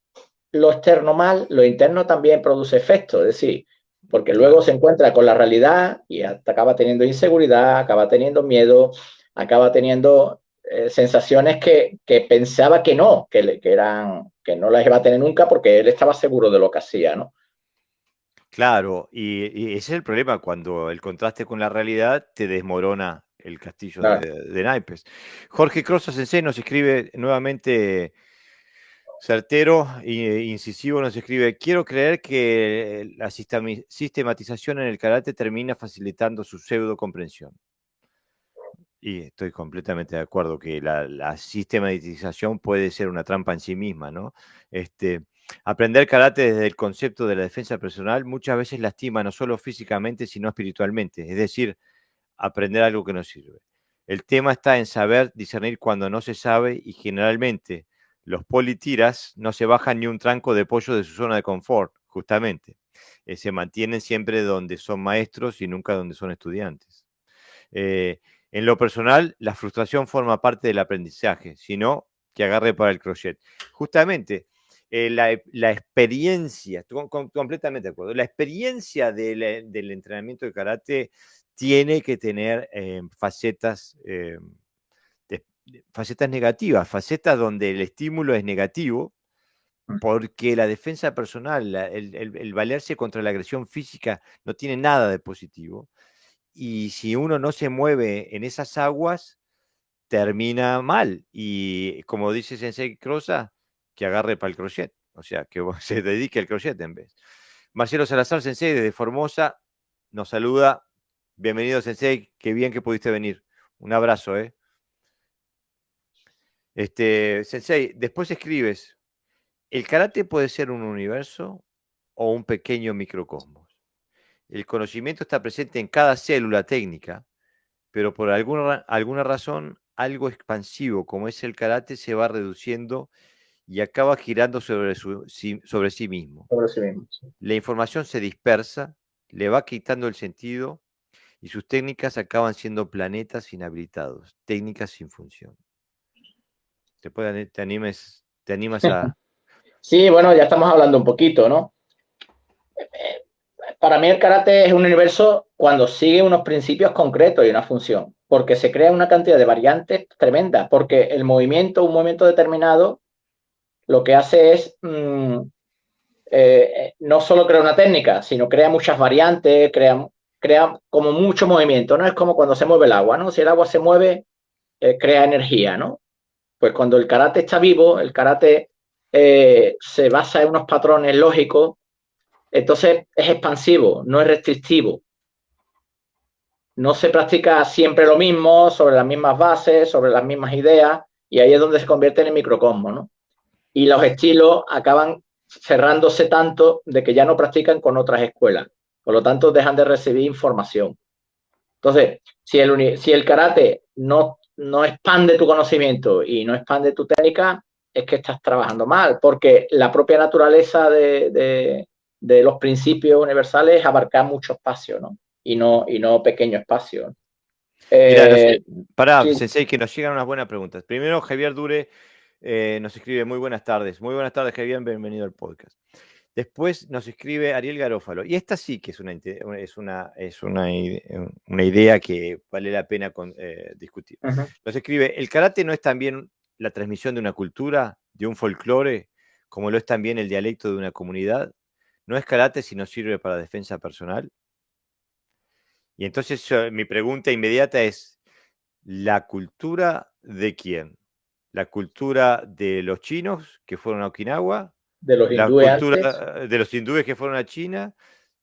Speaker 2: lo externo mal, lo interno también produce efecto. Es decir, porque luego se encuentra con la realidad y acaba teniendo inseguridad, acaba teniendo miedo, acaba teniendo sensaciones que pensaba que no, que no las iba a tener nunca porque él estaba seguro de lo que hacía, ¿no?
Speaker 1: Claro, y ese es el problema, cuando el contraste con la realidad te desmorona el castillo
Speaker 2: Claro.
Speaker 1: de naipes. Jorge Crosa Sensei nos escribe nuevamente, certero e incisivo, nos escribe: quiero creer que la sistematización en el karate termina facilitando su pseudo comprensión. Y estoy completamente de acuerdo que la sistematización puede ser una trampa en sí misma, ¿no? Aprender karate desde el concepto de la defensa personal muchas veces lastima no solo físicamente, sino espiritualmente, es decir, aprender algo que no sirve. El tema está en saber discernir cuando no se sabe, y generalmente los politiras no se bajan ni un tranco de pollo de su zona de confort, justamente. Se mantienen siempre donde son maestros y nunca donde son estudiantes. En lo personal, la frustración forma parte del aprendizaje, sino que agarre para el crochet. Justamente, la experiencia, completamente de acuerdo, la experiencia del entrenamiento de karate tiene que tener facetas negativas, facetas donde el estímulo es negativo, porque la defensa personal, el valerse contra la agresión física no tiene nada de positivo. Y si uno no se mueve en esas aguas, termina mal. Y como dice Sensei Crosa, que agarre para el crochet. O sea, que se dedique al crochet en vez. Marcelo Salazar, Sensei, desde Formosa, nos saluda. Bienvenido, Sensei. Qué bien que pudiste venir. Un abrazo, ¿eh? Sensei, después escribes: el karate puede ser un universo o un pequeño microcosmos. El conocimiento está presente en cada célula técnica, pero por alguna razón algo expansivo como es el karate se va reduciendo y acaba girando sobre sí mismo.
Speaker 2: Sobre sí mismo. Sí.
Speaker 1: La información se dispersa, le va quitando el sentido y sus técnicas acaban siendo planetas inhabilitados, técnicas sin función. ¿Te animas a...?
Speaker 2: Sí, bueno, ya estamos hablando un poquito, ¿no? Para mí el karate es un universo cuando sigue unos principios concretos y una función, porque se crea una cantidad de variantes tremendas, porque un movimiento determinado, lo que hace es no solo crea una técnica, sino crea muchas variantes, crea como mucho movimiento, ¿no? Es como cuando se mueve el agua, ¿no? Si el agua se mueve, crea energía, ¿no? Pues cuando el karate está vivo, el karate se basa en unos patrones lógicos, entonces es expansivo, no es restrictivo. no se practica siempre lo mismo, sobre las mismas bases, sobre las mismas ideas, y ahí es donde se convierten en microcosmos, ¿no? Y los estilos acaban cerrándose tanto de que ya no practican con otras escuelas. Por lo tanto, dejan de recibir información. Entonces, si el karate no expande tu conocimiento y no expande tu técnica, es que estás trabajando mal, porque la propia naturaleza de los principios universales abarca mucho espacio, ¿no? Y no pequeño espacio.
Speaker 1: Mira, pará,
Speaker 2: Sí.
Speaker 1: Sensei, que nos llegan unas buenas preguntas. Primero, Javier Dure nos escribe, muy buenas tardes. Muy buenas tardes, Javier, bienvenido al podcast. Después nos escribe Ariel Garófalo. Y esta sí que es una idea que vale la pena discutir. Nos escribe, ¿el karate no es también la transmisión de una cultura, de un folclore, como lo es también el dialecto de una comunidad? ¿No es karate si no sirve para defensa personal? Y entonces mi pregunta inmediata es, ¿la cultura de quién? ¿La cultura de los chinos que fueron a Okinawa?
Speaker 2: De los
Speaker 1: ¿La
Speaker 2: hindúes antes.
Speaker 1: cultura de los hindúes que fueron a China?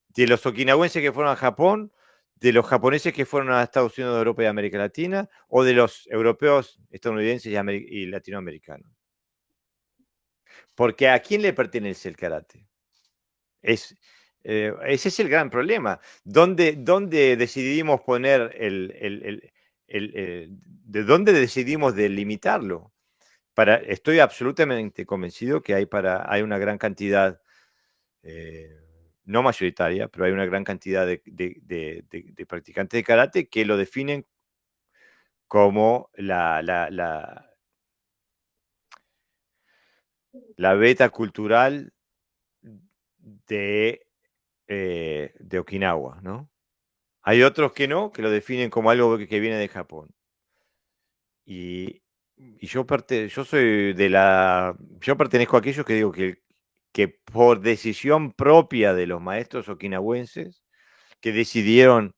Speaker 1: ¿De los okinawenses que fueron a Japón? ¿De los japoneses que fueron a Estados Unidos, Europa y América Latina? ¿O de los europeos, estadounidenses y latinoamericanos? Porque ¿a quién le pertenece el karate? Ese es el gran problema. ¿Dónde decidimos poner de dónde decidimos delimitarlo? Estoy absolutamente convencido que hay una gran cantidad, no mayoritaria, pero hay una gran cantidad de practicantes de karate que lo definen como la beta cultural de Okinawa, ¿no? Hay otros que no, que lo definen como algo que viene de Japón. Y yo pertenezco a aquellos que digo que por decisión propia de los maestros okinawenses, que decidieron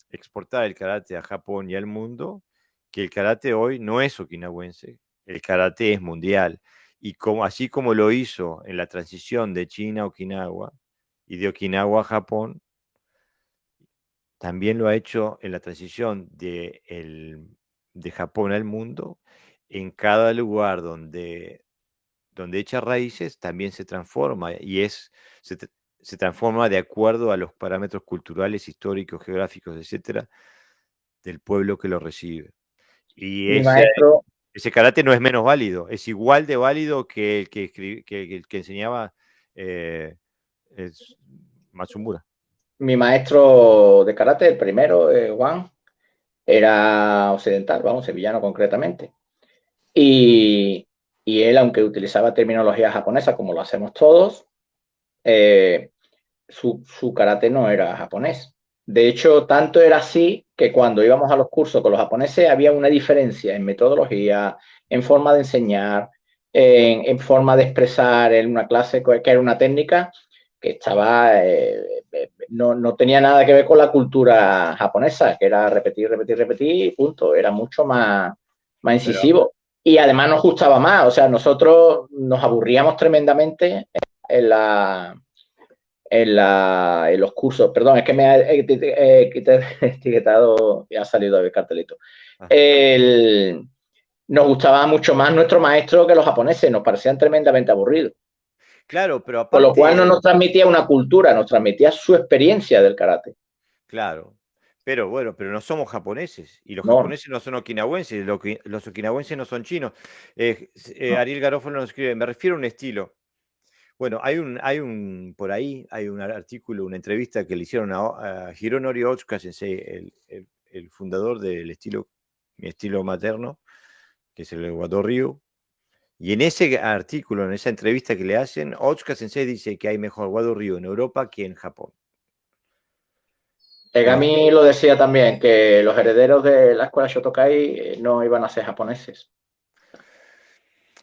Speaker 1: exportar el karate a Japón y al mundo, que el karate hoy no es okinawense, el karate es mundial. Y así como lo hizo en la transición de China a Okinawa y de Okinawa a Japón, también lo ha hecho en la transición de Japón al mundo. En cada lugar donde echa raíces, también se transforma y se transforma de acuerdo a los parámetros culturales, históricos, geográficos, etcétera, del pueblo que lo recibe. Y
Speaker 2: Mi maestro,
Speaker 1: ese karate no es menos válido, es igual de válido que el que enseñaba Matsumura.
Speaker 2: mi maestro de karate, el primero, Juan, era occidental, vamos, sevillano concretamente. Y, él, aunque utilizaba terminología japonesa como lo hacemos todos, su karate no era japonés. De hecho, tanto era así que cuando íbamos a los cursos con los japoneses había una diferencia en metodología, en forma de enseñar, en forma de expresar en una clase que era una técnica que estaba, no tenía nada que ver con la cultura japonesa, que era repetir, repetir, repetir y punto. Era mucho más incisivo. Y además nos gustaba más, o sea, nosotros nos aburríamos tremendamente en los cursos. Perdón, es que me ha etiquetado y ha salido el cartelito. Nos gustaba mucho más nuestro maestro que los japoneses, nos parecían tremendamente aburridos.
Speaker 1: Claro, pero
Speaker 2: Con lo cual no
Speaker 1: aparte,
Speaker 2: nos transmitía una cultura, nos transmitía su experiencia del karate.
Speaker 1: claro, pero bueno, pero no somos japoneses y los
Speaker 2: No,
Speaker 1: japoneses no son okinawenses, los okinawenses no son chinos.
Speaker 2: no.
Speaker 1: Ariel Garófalo nos escribe, me refiero a un estilo. Bueno, por ahí hay un artículo, una entrevista que le hicieron a Hironori Otsuka Sensei, el fundador del estilo, mi estilo materno, que es el Wado Ryu. Y en ese artículo, en esa entrevista que le hacen, Otsuka Sensei dice que hay mejor Wado Ryu en Europa que en Japón.
Speaker 2: Egami lo decía también, que los herederos de la escuela Shotokai no iban a ser japoneses.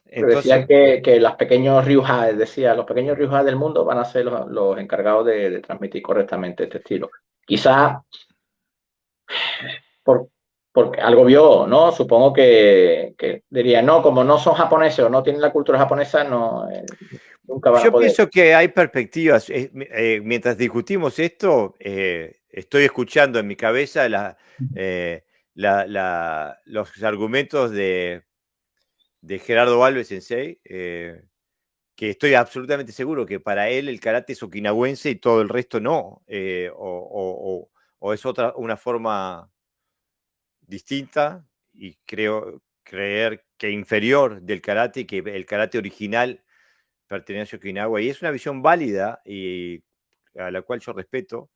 Speaker 1: Entonces,
Speaker 2: Decía que los pequeños Ryuha, decía, los pequeños Ryuha del mundo van a ser los encargados de transmitir correctamente este estilo. Quizá porque algo vio, ¿no? Supongo que diría, no, como no son japoneses o no tienen la cultura japonesa, no, nunca van a
Speaker 1: yo
Speaker 2: poder.
Speaker 1: pienso que hay perspectivas. Mientras discutimos esto, estoy escuchando en mi cabeza los argumentos de Gerardo Alves Sensei, que estoy absolutamente seguro que para él el karate es okinawense y todo el resto no, o es una forma distinta y creer que inferior del karate, que el karate original pertenece a Okinawa, y es una visión válida y a la cual yo respeto,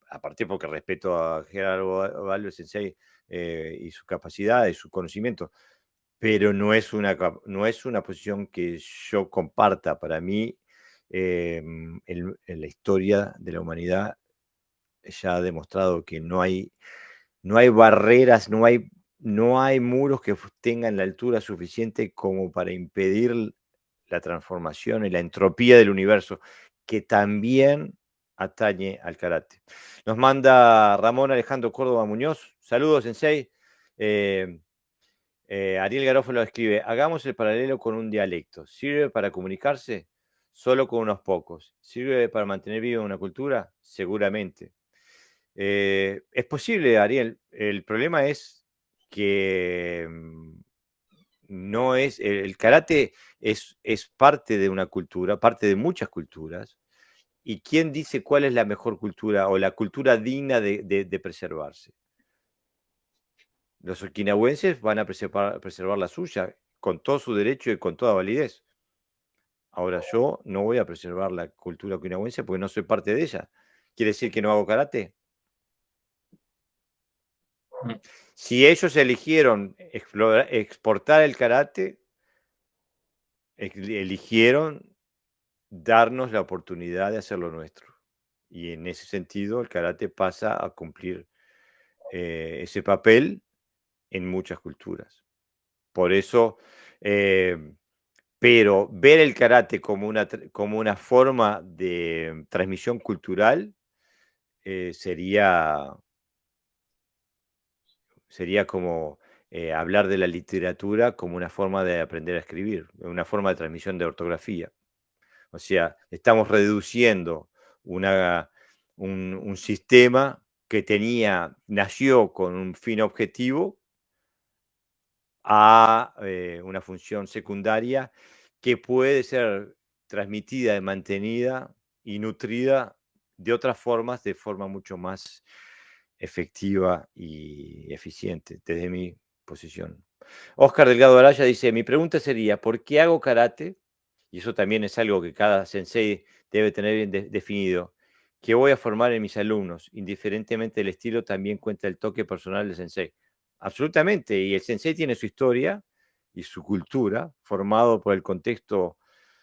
Speaker 1: aparte porque respeto a Gerardo Alves Sensei y su capacidad y su conocimiento, pero no es una posición que yo comparta. Para mí, en la historia de la humanidad ya ha demostrado que no hay barreras, no hay muros que tengan la altura suficiente como para impedir la transformación y la entropía del universo, que también atañe al karate. Nos manda Ramón Alejandro Córdoba Muñoz. Saludos, Sensei. Ariel Garófalo escribe: hagamos el paralelo con un dialecto. ¿Sirve para comunicarse? Solo con unos pocos. ¿Sirve para mantener viva una cultura? Seguramente. Es posible, Ariel. El problema es que no es. El karate es parte de una cultura, parte de muchas culturas. ¿Y quién dice cuál es la mejor cultura o la cultura digna de preservarse? Los okinawenses van a preservar la suya con todo su derecho y con toda validez. Ahora, yo no voy a preservar la cultura okinawense porque no soy parte de ella. ¿Quiere decir que no hago karate? Si ellos eligieron exportar el karate, eligieron darnos la oportunidad de hacerlo nuestro. Y en ese sentido, el karate pasa a cumplir ese papel en muchas culturas. Por eso, pero ver el karate como una forma de transmisión cultural sería como hablar de la literatura como una forma de aprender a escribir, una forma de transmisión de ortografía. O sea, estamos reduciendo un sistema que nació con un fin objetivo a una función secundaria que puede ser transmitida, mantenida y nutrida de otras formas, de forma mucho más efectiva y eficiente, desde mi posición. Oscar Delgado Araya dice: mi pregunta sería, ¿por qué hago karate? Y eso también es algo que cada sensei debe tener bien definido. ¿Qué voy a formar en mis alumnos? Indiferentemente del estilo, también cuenta el toque personal del sensei. Absolutamente, y el sensei tiene su historia y su cultura, formado por el contexto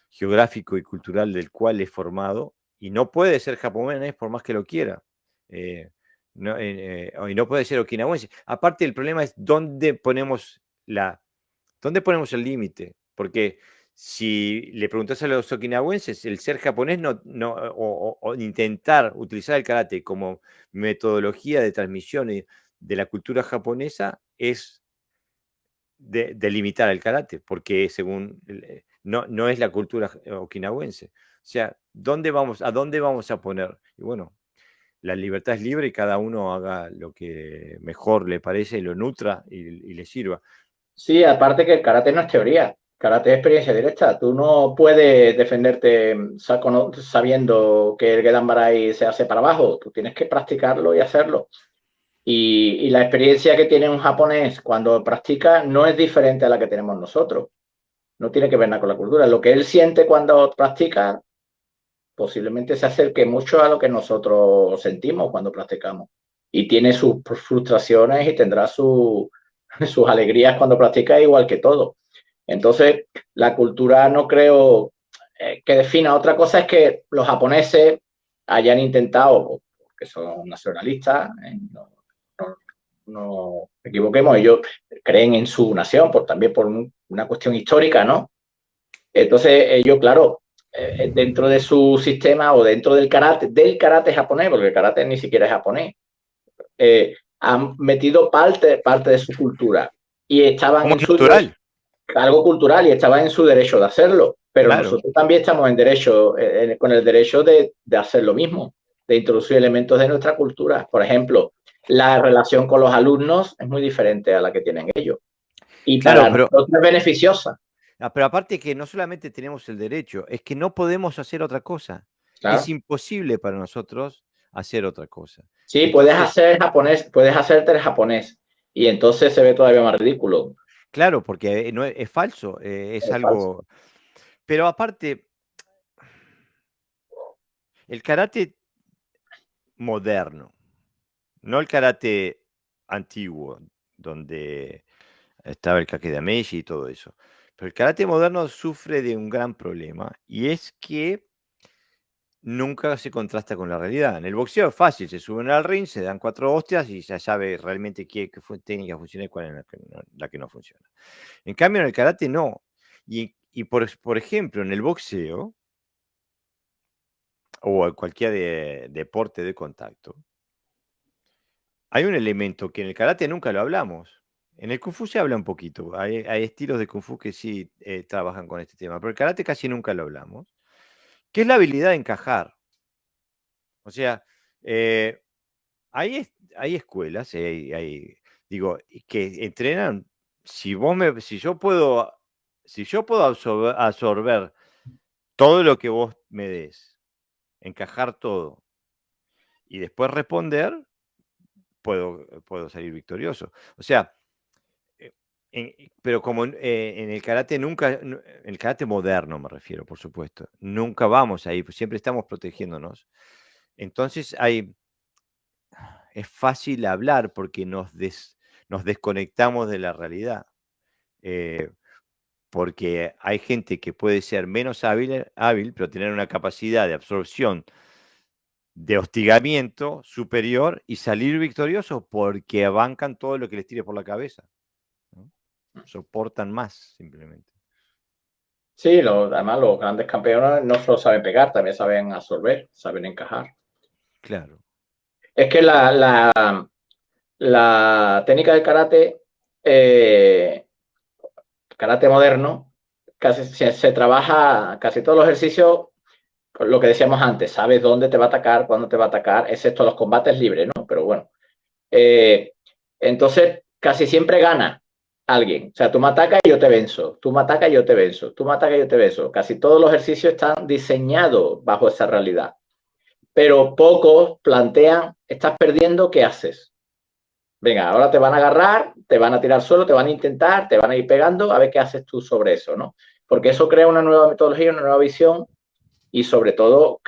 Speaker 1: geográfico y cultural del cual es formado, y no puede ser japonés por más que lo quiera. Y no puede ser okinawense. Aparte, el problema es dónde ponemos el límite, porque si le preguntas a los okinawenses, el ser japonés o intentar utilizar el karate como metodología de transmisión de la cultura japonesa es delimitar el karate, porque no es la cultura okinawense. O sea, ¿a dónde vamos a poner? Y bueno, la libertad es libre y cada uno haga lo que mejor le parece y lo nutra y le sirva.
Speaker 2: Sí, aparte que el karate no es teoría, karate es experiencia directa. Tú no puedes defenderte sabiendo que el Gedan Barai se hace para abajo. Tú tienes que practicarlo y hacerlo. Y la experiencia que tiene un japonés cuando practica no es diferente a la que tenemos nosotros. No tiene que ver nada con la cultura. Lo que él siente cuando practica posiblemente se acerque mucho a lo que nosotros sentimos cuando practicamos. Y tiene sus frustraciones y tendrá sus alegrías cuando practica, igual que todo. Entonces, la cultura no creo que defina. Otra cosa es que los japoneses hayan intentado, porque son nacionalistas, no equivoquemos, ellos creen en su nación, también por una cuestión histórica, ¿no? Entonces, ellos, claro, dentro de su sistema o dentro del karate japonés, porque el karate ni siquiera es japonés, han metido parte de su cultura y estaban
Speaker 1: Como
Speaker 2: en su
Speaker 1: natural,
Speaker 2: algo cultural y estaban en su derecho de hacerlo, pero
Speaker 1: claro.
Speaker 2: nosotros también estamos con el derecho de hacer lo mismo. de introducir elementos de nuestra cultura. Por ejemplo, la relación con los alumnos es muy diferente a la que tienen ellos. Y
Speaker 1: Claro,
Speaker 2: para nosotros es beneficiosa.
Speaker 1: pero aparte que no solamente tenemos el derecho, es que no podemos hacer otra cosa. Es
Speaker 2: Claro.
Speaker 1: imposible para nosotros hacer otra cosa.
Speaker 2: Sí, puedes
Speaker 1: Entonces,
Speaker 2: hacer japonés, puedes hacerte el japonés. Y entonces se ve todavía más ridículo.
Speaker 1: claro, porque no es falso, es
Speaker 2: Es falso.
Speaker 1: algo. Pero aparte, el karate moderno, no el karate antiguo, donde estaba el kake de Ameshi y todo eso. Pero el karate moderno sufre de un gran problema y es que nunca se contrasta con la realidad. En el boxeo es fácil, se suben al ring, se dan 4 hostias y ya sabe realmente qué técnica funciona y cuál es la que no funciona. En cambio, en el karate no. Y por ejemplo, en el boxeo o en cualquier deporte de contacto, hay un elemento que en el karate nunca lo hablamos. En el kung fu se habla un poquito. Hay estilos de kung fu que sí trabajan con este tema, pero el karate casi nunca lo hablamos, que es la habilidad de encajar. O sea, eh, hay escuelas, digo, que entrenan. Si yo puedo absorber todo lo que vos me des, encajar todo y después responder, puedo salir victorioso. O sea, pero como en el karate nunca, en el karate moderno me refiero, por supuesto, nunca vamos ahí, pues siempre estamos protegiéndonos. Entonces es fácil hablar porque nos desconectamos de la realidad. eh, Porque hay gente que puede ser menos hábil, pero tener una capacidad de absorción, de hostigamiento superior y salir victorioso porque abancan todo lo que les tire por la cabeza, ¿no? Soportan más, simplemente.
Speaker 2: Sí, además los grandes campeones no solo saben pegar, también saben absorber, saben encajar.
Speaker 1: Claro,
Speaker 2: Es que la técnica del karate moderno, casi se trabaja, casi todos los ejercicios, con lo que decíamos antes, sabes dónde te va a atacar, cuándo te va a atacar, excepto los combates libres, ¿no? Pero bueno. Eh, entonces, casi siempre gana alguien. O sea, tú me atacas y yo te venzo. Tú me atacas y yo te venzo. Tú me atacas y yo te venzo. Casi todos los ejercicios están diseñados bajo esa realidad. Pero pocos plantean, estás perdiendo, ¿qué haces? Venga, ahora te van a agarrar, te van a tirar suelo, te van a intentar, te van a ir pegando, a ver qué haces tú sobre eso, ¿no? Porque eso crea una nueva metodología, una nueva visión y sobre todo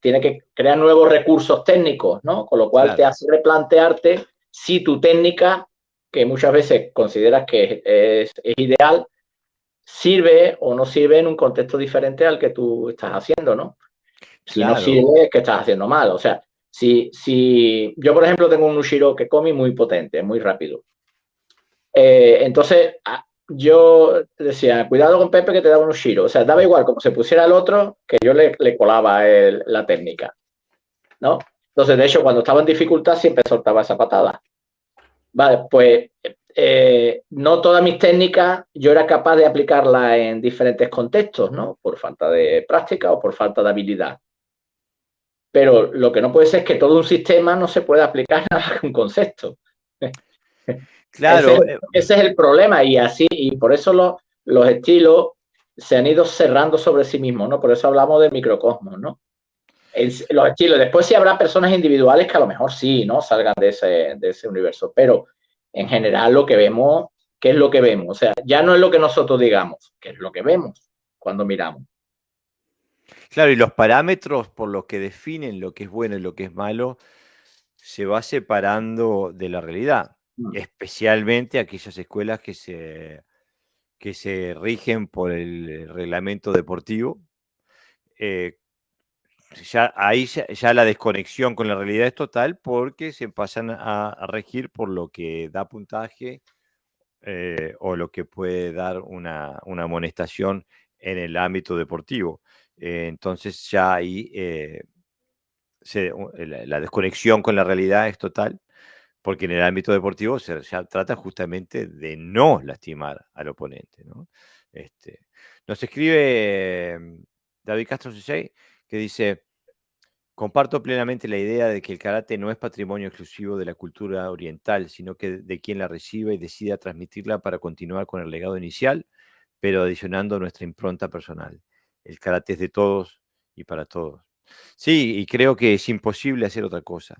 Speaker 2: tiene que crear nuevos recursos técnicos, ¿no? Con lo cual te
Speaker 1: claro,
Speaker 2: hace replantearte si tu técnica, que muchas veces consideras que es ideal, sirve o no sirve en un contexto diferente al que tú estás haciendo, ¿no? Si no
Speaker 1: claro.
Speaker 2: sirve, es que estás haciendo mal. O sea, si yo, por ejemplo, tengo un Ushiro que come muy potente, muy rápido. Entonces, yo decía, cuidado con Pepe que te da un Ushiro. O sea, daba igual como se pusiera el otro, que yo le colaba la técnica, ¿no? Entonces, de hecho, cuando estaba en dificultad siempre soltaba esa patada. Vale, pues no todas mis técnicas yo era capaz de aplicarlas en diferentes contextos, ¿no? Por falta de práctica o por falta de habilidad. Pero lo que no puede ser es que todo un sistema no se pueda aplicar a un concepto. Ese,
Speaker 1: Claro,
Speaker 2: ese es el problema y así, y por eso los estilos se han ido cerrando sobre sí mismos, ¿no? Por eso hablamos de microcosmos, ¿no? Los estilos, después sí habrá personas individuales que a lo mejor sí, ¿no? Salgan de ese universo, pero en general lo que vemos, ¿qué es lo que vemos? O sea, ya no es lo que nosotros digamos, ¿qué es lo que vemos cuando miramos?
Speaker 1: claro, y los parámetros por los que definen lo que es bueno y lo que es malo se va separando de la realidad, especialmente aquellas escuelas que se rigen por el reglamento deportivo. eh, ahí ya la desconexión con la realidad es total porque se pasan a regir por lo que da puntaje o lo que puede dar una amonestación en el ámbito deportivo. Entonces ya ahí la desconexión con la realidad es total, porque en el ámbito deportivo se ya trata justamente de no lastimar al oponente, ¿no? Nos escribe David Castro Sey, que dice, Comparto plenamente la idea de que el karate no es patrimonio exclusivo de la cultura oriental, sino que de quien la recibe y decida transmitirla para continuar con el legado inicial, pero adicionando nuestra impronta personal. El karate es de todos y para todos. Sí, y creo que es imposible hacer otra cosa,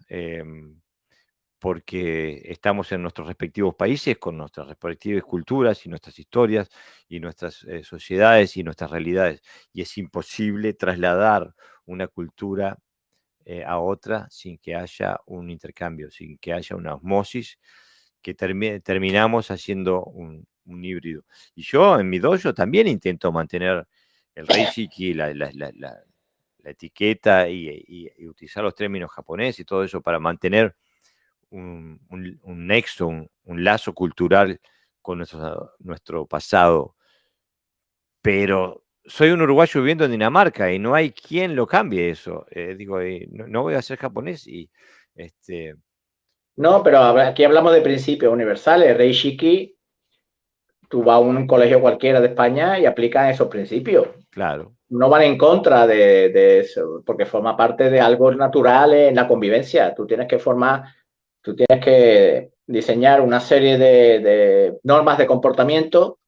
Speaker 1: porque estamos en nuestros respectivos países, con nuestras respectivas culturas y nuestras historias y nuestras sociedades y nuestras realidades, y es imposible trasladar una cultura a otra sin que haya un intercambio, sin que haya una osmosis, que terminamos haciendo un híbrido. Y yo en mi dojo también intento mantener el reishiki, la etiqueta y utilizar los términos japoneses y todo eso para mantener un nexo, un lazo cultural con nuestro pasado. Pero soy un uruguayo viviendo en Dinamarca y no hay quien lo cambie eso. Digo, no voy a ser japonés y este,
Speaker 2: No, pero aquí hablamos de principios universales. Rei Shiki, tú vas a un colegio cualquiera de España y aplican esos principios.
Speaker 1: claro,
Speaker 2: No van en contra de eso, porque forma parte de algo natural en la convivencia. Tú tienes que diseñar una serie de normas de comportamiento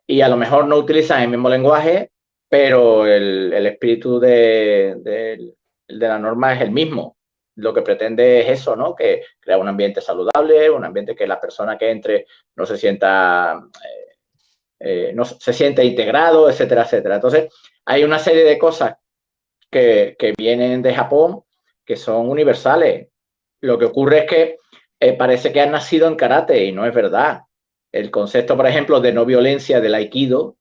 Speaker 2: y a lo mejor no utilizan el mismo lenguaje, pero el espíritu de la norma es el mismo. Lo que pretende es eso, ¿no? Que crea un ambiente saludable, un ambiente que la persona que entre no se sienta no se siente integrado, etcétera, etcétera. Entonces, hay una serie de cosas que vienen de Japón que son universales. Lo que ocurre es que parece que han nacido en karate y no es verdad. El concepto, por ejemplo, de no violencia del aikido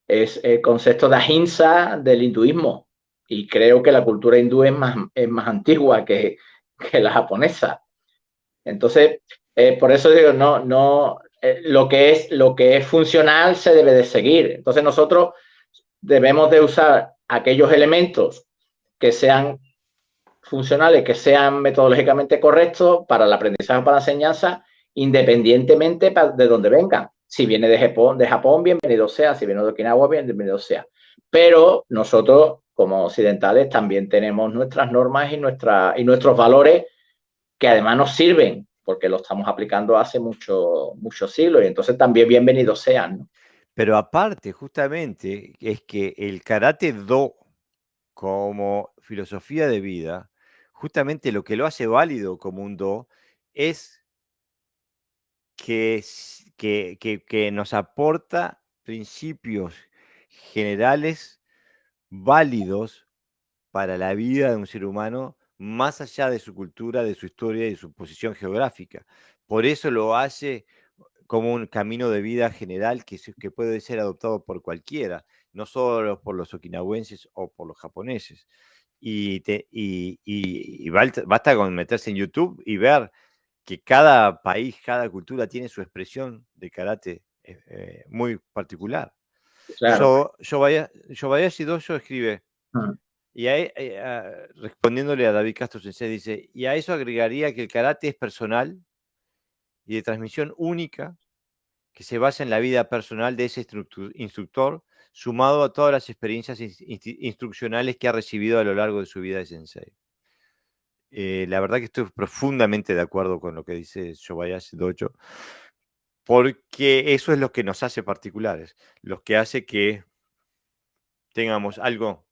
Speaker 2: es el concepto de ahimsa del hinduismo. Y creo que la cultura hindú es más antigua que la japonesa. Entonces, por eso digo, lo que es funcional se debe de seguir. Entonces, nosotros debemos de usar aquellos elementos que sean funcionales, que sean metodológicamente correctos para el aprendizaje o para la enseñanza, independientemente de dónde vengan. Si viene de Japón, bienvenido sea. Si viene de Okinawa, bienvenido sea. Pero nosotros, como occidentales, también tenemos nuestras normas y nuestros valores que además nos sirven porque lo estamos aplicando hace muchos siglos y entonces también bienvenidos sean, ¿no?
Speaker 1: pero aparte, justamente, es que el karate do como filosofía de vida, justamente lo que lo hace válido como un do es que nos aporta principios generales válidos para la vida de un ser humano, más allá de su cultura, de su historia y de su posición geográfica. Por eso lo hace como un camino de vida general que puede ser adoptado por cualquiera, no solo por los okinawenses o por los japoneses. Y basta con meterse en YouTube y ver que cada país, cada cultura tiene su expresión de karate muy particular.
Speaker 2: Claro.
Speaker 1: Yobayashi Dojo escribe, y respondiéndole a David Castro Sensei, dice, y a eso agregaría que el karate es personal y de transmisión única, que se basa en la vida personal de ese instructor, sumado a todas las experiencias instruccionales que ha recibido a lo largo de su vida de sensei. La verdad que estoy profundamente de acuerdo con lo que dice Yobayashi Dojo, porque eso es lo que nos hace particulares, lo que hace que tengamos algo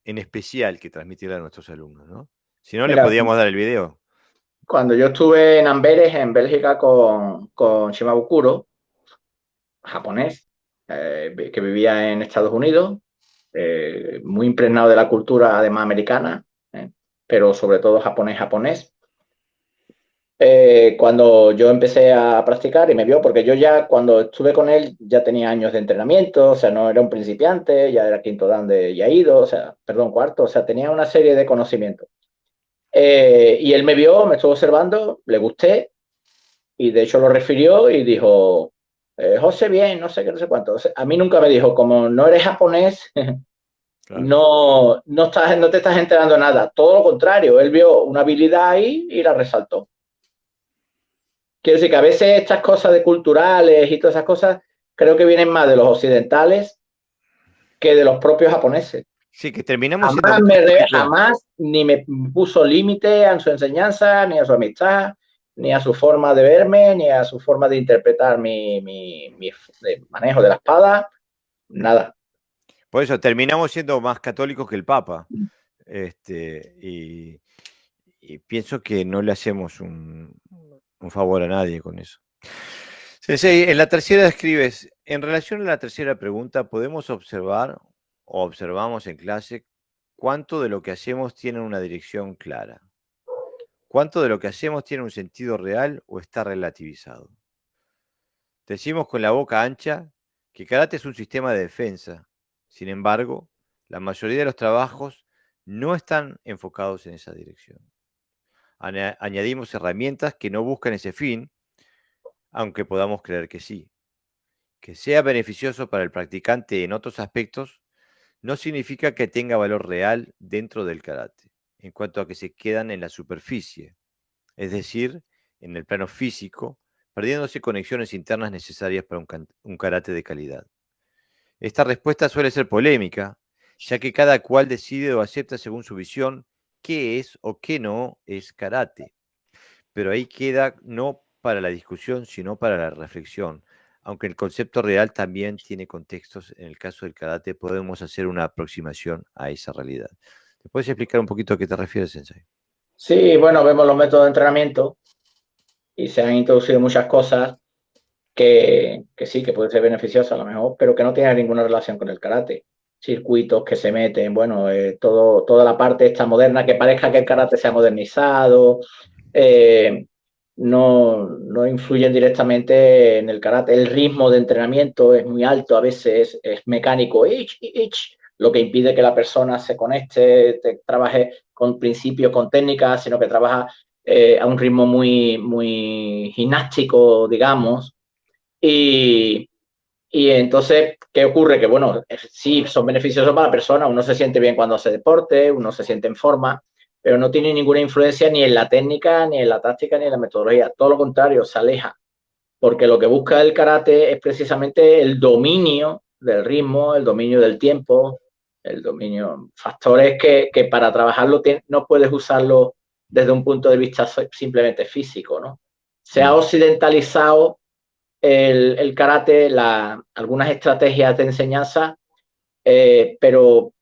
Speaker 1: en especial que transmitirle a nuestros alumnos, ¿no? Si no, le
Speaker 2: Mira,
Speaker 1: podíamos dar el video.
Speaker 2: cuando yo estuve en Amberes, en Bélgica, con Shimabukuro, japonés, que vivía en Estados Unidos, muy impregnado de la cultura además americana, pero sobre todo japonés. Cuando yo empecé a practicar y me vio, porque yo ya cuando estuve con él ya tenía años de entrenamiento, o sea, no era un principiante, ya era quinto dan de Yaido, o sea, perdón, cuarto, o sea, tenía una serie de conocimientos. Y él me vio, me estuvo observando, le gusté y de hecho lo refirió y dijo, José, bien, no sé qué, no sé cuánto. O sea, a mí nunca me dijo, como no eres japonés,
Speaker 1: Claro.
Speaker 2: no te estás enterando de nada. Todo lo contrario, él vio una habilidad ahí y la resaltó. Quiero decir que a veces estas cosas de culturales y todas esas cosas creo que vienen más de los occidentales que de los propios japoneses.
Speaker 1: Sí, que terminamos siendo más católicos.
Speaker 2: Jamás ni me puso límite a su enseñanza, ni a su amistad, ni a su forma de verme, ni a su forma de interpretar mi manejo de la espada, nada.
Speaker 1: Por eso terminamos siendo más católicos que el Papa. Y pienso que no le hacemos un favor a nadie con eso. Sensei, en la tercera escribes, en relación a la tercera pregunta, podemos observar o observamos en clase cuánto de lo que hacemos tiene una dirección clara. ¿Cuánto de lo que hacemos tiene un sentido real o está relativizado? Decimos con la boca ancha que karate es un sistema de defensa. Sin embargo, la mayoría de los trabajos no están enfocados en esa dirección. Añadimos herramientas que no buscan ese fin, aunque podamos creer que sí. Que sea beneficioso para el practicante en otros aspectos no significa que tenga valor real dentro del karate, en cuanto a que se quedan en la superficie, es decir, en el plano físico, perdiéndose conexiones internas necesarias para un karate de calidad. Esta respuesta suele ser polémica, ya que cada cual decide o acepta según su visión qué es o qué no es karate. Pero ahí queda no para la discusión, sino para la reflexión. Aunque el concepto real también tiene contextos, en el caso del karate podemos hacer una aproximación a esa realidad. ¿Te puedes explicar un poquito a qué te refieres, Sensei?
Speaker 2: Sí, bueno, vemos los métodos de entrenamiento y se han introducido muchas cosas que sí, que pueden ser beneficiosas a lo mejor, pero que no tienen ninguna relación con el karate. Circuitos que se meten, bueno, toda la parte esta moderna, que parezca que el karate se ha modernizado, eh, no influyen directamente en el karate. El ritmo de entrenamiento es muy alto, a veces es mecánico, lo que impide que la persona se conecte, trabaje con principios, con técnicas, sino que trabaja a un ritmo muy gimnástico, digamos. Y, y entonces, ¿qué ocurre? Que, bueno, sí, son beneficiosos para la persona, uno se siente bien cuando hace deporte, uno se siente en forma, pero no tiene ninguna influencia ni en la técnica, ni en la táctica, ni en la metodología. Todo lo contrario, se aleja, porque lo que busca el karate es precisamente el dominio del ritmo, el dominio del tiempo, el dominio, factores que para trabajarlo no puedes usarlo desde un punto de vista simplemente físico, ¿no? Se ha occidentalizado el karate, algunas estrategias de enseñanza, pero,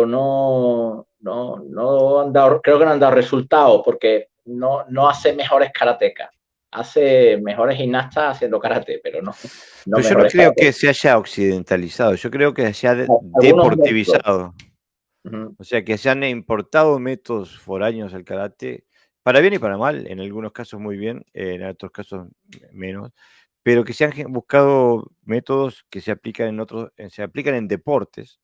Speaker 2: no han dado, creo que no han dado resultados porque no hace mejores karatecas, hace mejores gimnastas haciendo karate, pero no
Speaker 1: Pero yo no
Speaker 2: mejores
Speaker 1: creo que
Speaker 2: karatecas.
Speaker 1: se haya occidentalizado, yo creo que se haya
Speaker 2: Algunos métodos.
Speaker 1: deportivizado.
Speaker 2: Uh-huh.
Speaker 1: O sea, que se han importado métodos foráneos al karate, para bien y para mal, en algunos casos muy bien, en otros casos menos, pero que se han buscado métodos que se aplican en otros, se aplican en deportes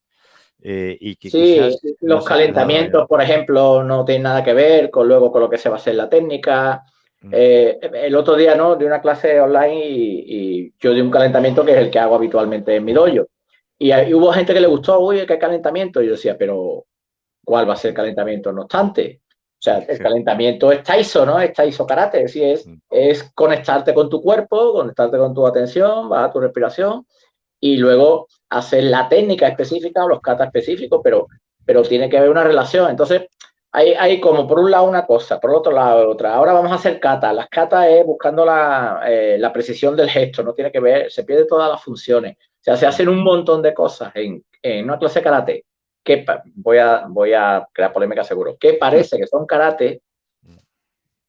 Speaker 1: y que
Speaker 2: Sí,
Speaker 1: quizás no
Speaker 2: los
Speaker 1: se trasladan allá.
Speaker 2: calentamientos, por ejemplo, no tienen nada que ver con luego con lo que se va a hacer la técnica.
Speaker 1: Mm,
Speaker 2: El otro día, ¿no? De una clase online y yo di un calentamiento que es el que hago habitualmente en mi dojo. Y hubo gente que le gustó, uy, qué calentamiento. Y yo decía, pero ¿cuál va a ser el calentamiento? No obstante, o sea, el calentamiento es Taiso, ¿no? Es Taiso Karate, es decir,
Speaker 1: mm,
Speaker 2: es conectarte con tu cuerpo, conectarte con tu atención, bajar tu respiración y luego hacer la técnica específica o los katas específicos, pero tiene que haber una relación. Entonces, hay como por un lado una cosa, por otro lado otra. Ahora vamos a hacer katas. Las katas es buscando la precisión del gesto, no tiene que ver, se pierde todas las funciones. O sea, se
Speaker 1: mm,
Speaker 2: hacen un montón de cosas en una clase de karate que voy a crear polémica seguro, que parece que son karate,
Speaker 1: mm.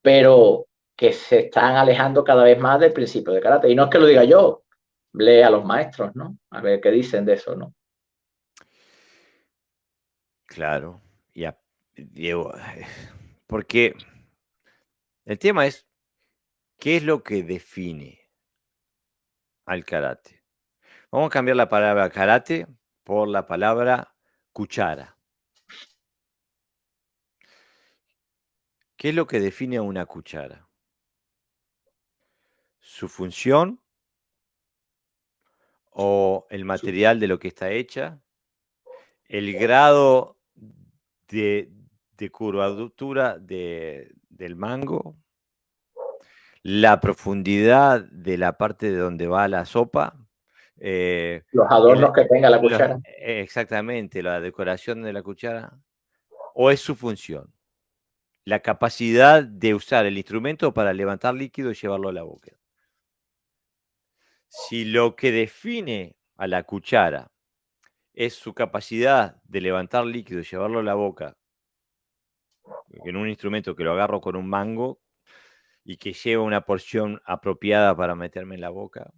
Speaker 2: pero que se están alejando cada vez más del principio de karate. Y no es que lo diga yo, lee a los maestros, ¿no? A ver qué dicen de eso, ¿no?
Speaker 1: Claro, Diego, porque el tema es, ¿qué es lo que define al karate? Vamos a cambiar la palabra karate por la palabra cuchara. ¿Qué es lo que define a una cuchara? ¿Su función o el material de lo que está hecha? ¿El grado de, de curvatura del mango? ¿La profundidad de la parte de donde va la sopa?
Speaker 2: Los adornos que tenga la cuchara.
Speaker 1: Exactamente, la decoración de la cuchara. ¿O es su función? La capacidad de usar el instrumento para levantar líquido y llevarlo a la boca. Si lo que define a la cuchara es su capacidad de levantar líquido y llevarlo a la boca, en un instrumento que lo agarro con un mango y que lleva una porción apropiada para meterme en la boca,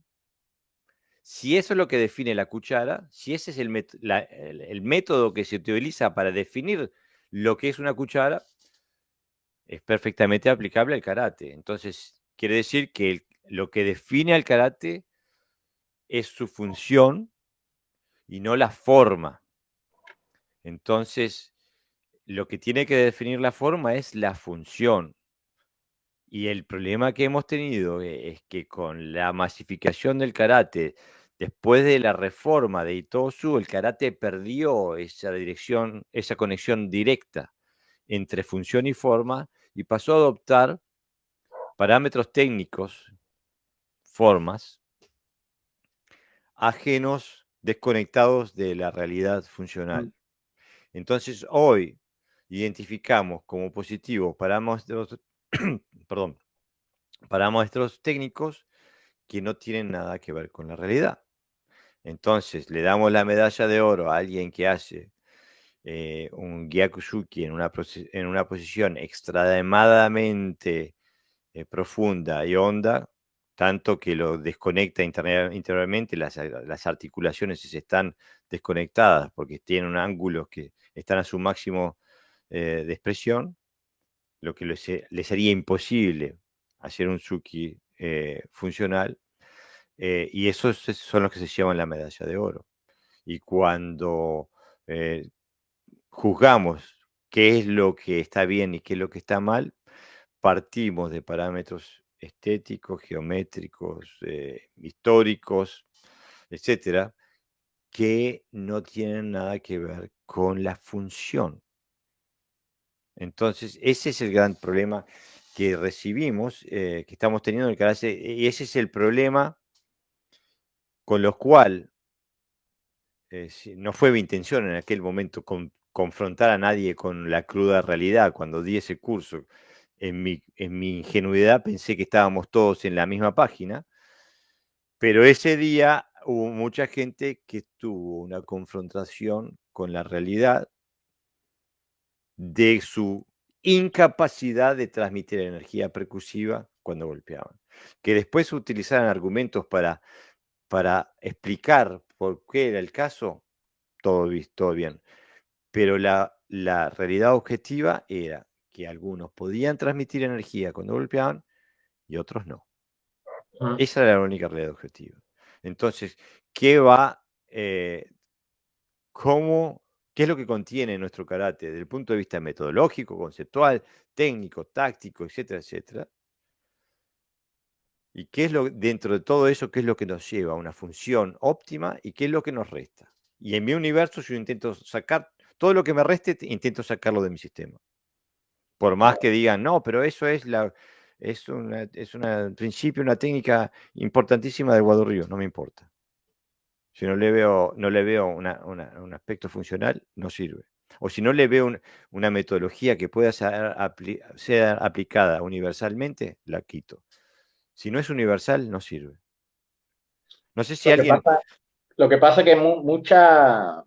Speaker 1: si eso es lo que define la cuchara, si ese es el método que se utiliza para definir lo que es una cuchara, es perfectamente aplicable al karate. Entonces, quiere decir que lo que define al karate es su función y no la forma. Entonces, lo que tiene que definir la forma es la función. Y el problema que hemos tenido es que con la masificación del karate, después de la reforma de Itosu, el karate perdió esa dirección, esa conexión directa entre función y forma y pasó a adoptar parámetros técnicos, formas, ajenos, desconectados de la realidad funcional. Entonces, hoy identificamos como positivos parámetros, perdón, parámetros técnicos que no tienen nada que ver con la realidad. Entonces, le damos la medalla de oro a alguien que hace un Gyakushuki en una posición extremadamente profunda y honda, tanto que lo desconecta interiormente, las articulaciones se están desconectadas porque tienen ángulos que están a su máximo de expresión, lo que les sería imposible hacer un Suki funcional, y esos son los que se llevan la medalla de oro. Y cuando juzgamos qué es lo que está bien y qué es lo que está mal, partimos de parámetros estéticos, geométricos, históricos, etcétera, que no tienen nada que ver con la función. Entonces, ese es el gran problema que recibimos, que estamos teniendo en el karate, y ese es el problema con lo cual no fue mi intención en aquel momento confrontar a nadie con la cruda realidad. Cuando di ese curso, en mi ingenuidad pensé que estábamos todos en la misma página, pero ese día hubo mucha gente que tuvo una confrontación con la realidad de su incapacidad de transmitir energía percusiva cuando golpeaban. Que después utilizaran argumentos para explicar por qué era el caso, todo bien. Pero la realidad objetiva era que algunos podían transmitir energía cuando golpeaban y otros no. Esa era la única realidad objetiva. Entonces, ¿qué va, qué es lo que contiene nuestro karate desde el punto de vista metodológico, conceptual, técnico, táctico, etcétera, etcétera? ¿Y qué es dentro de todo eso, qué es lo que nos lleva a una función óptima y qué es lo que nos resta? Y en mi universo yo intento sacar todo lo que me reste, intento sacarlo de mi sistema. Por más que digan, no, pero eso es un principio, una técnica importantísima del Wado Ryu, no me importa. Si no le veo un aspecto funcional, no sirve. O si no le veo una metodología que pueda ser aplicada universalmente, la quito. Si no es universal, no sirve. No sé si alguien...
Speaker 2: Lo que pasa es que mucha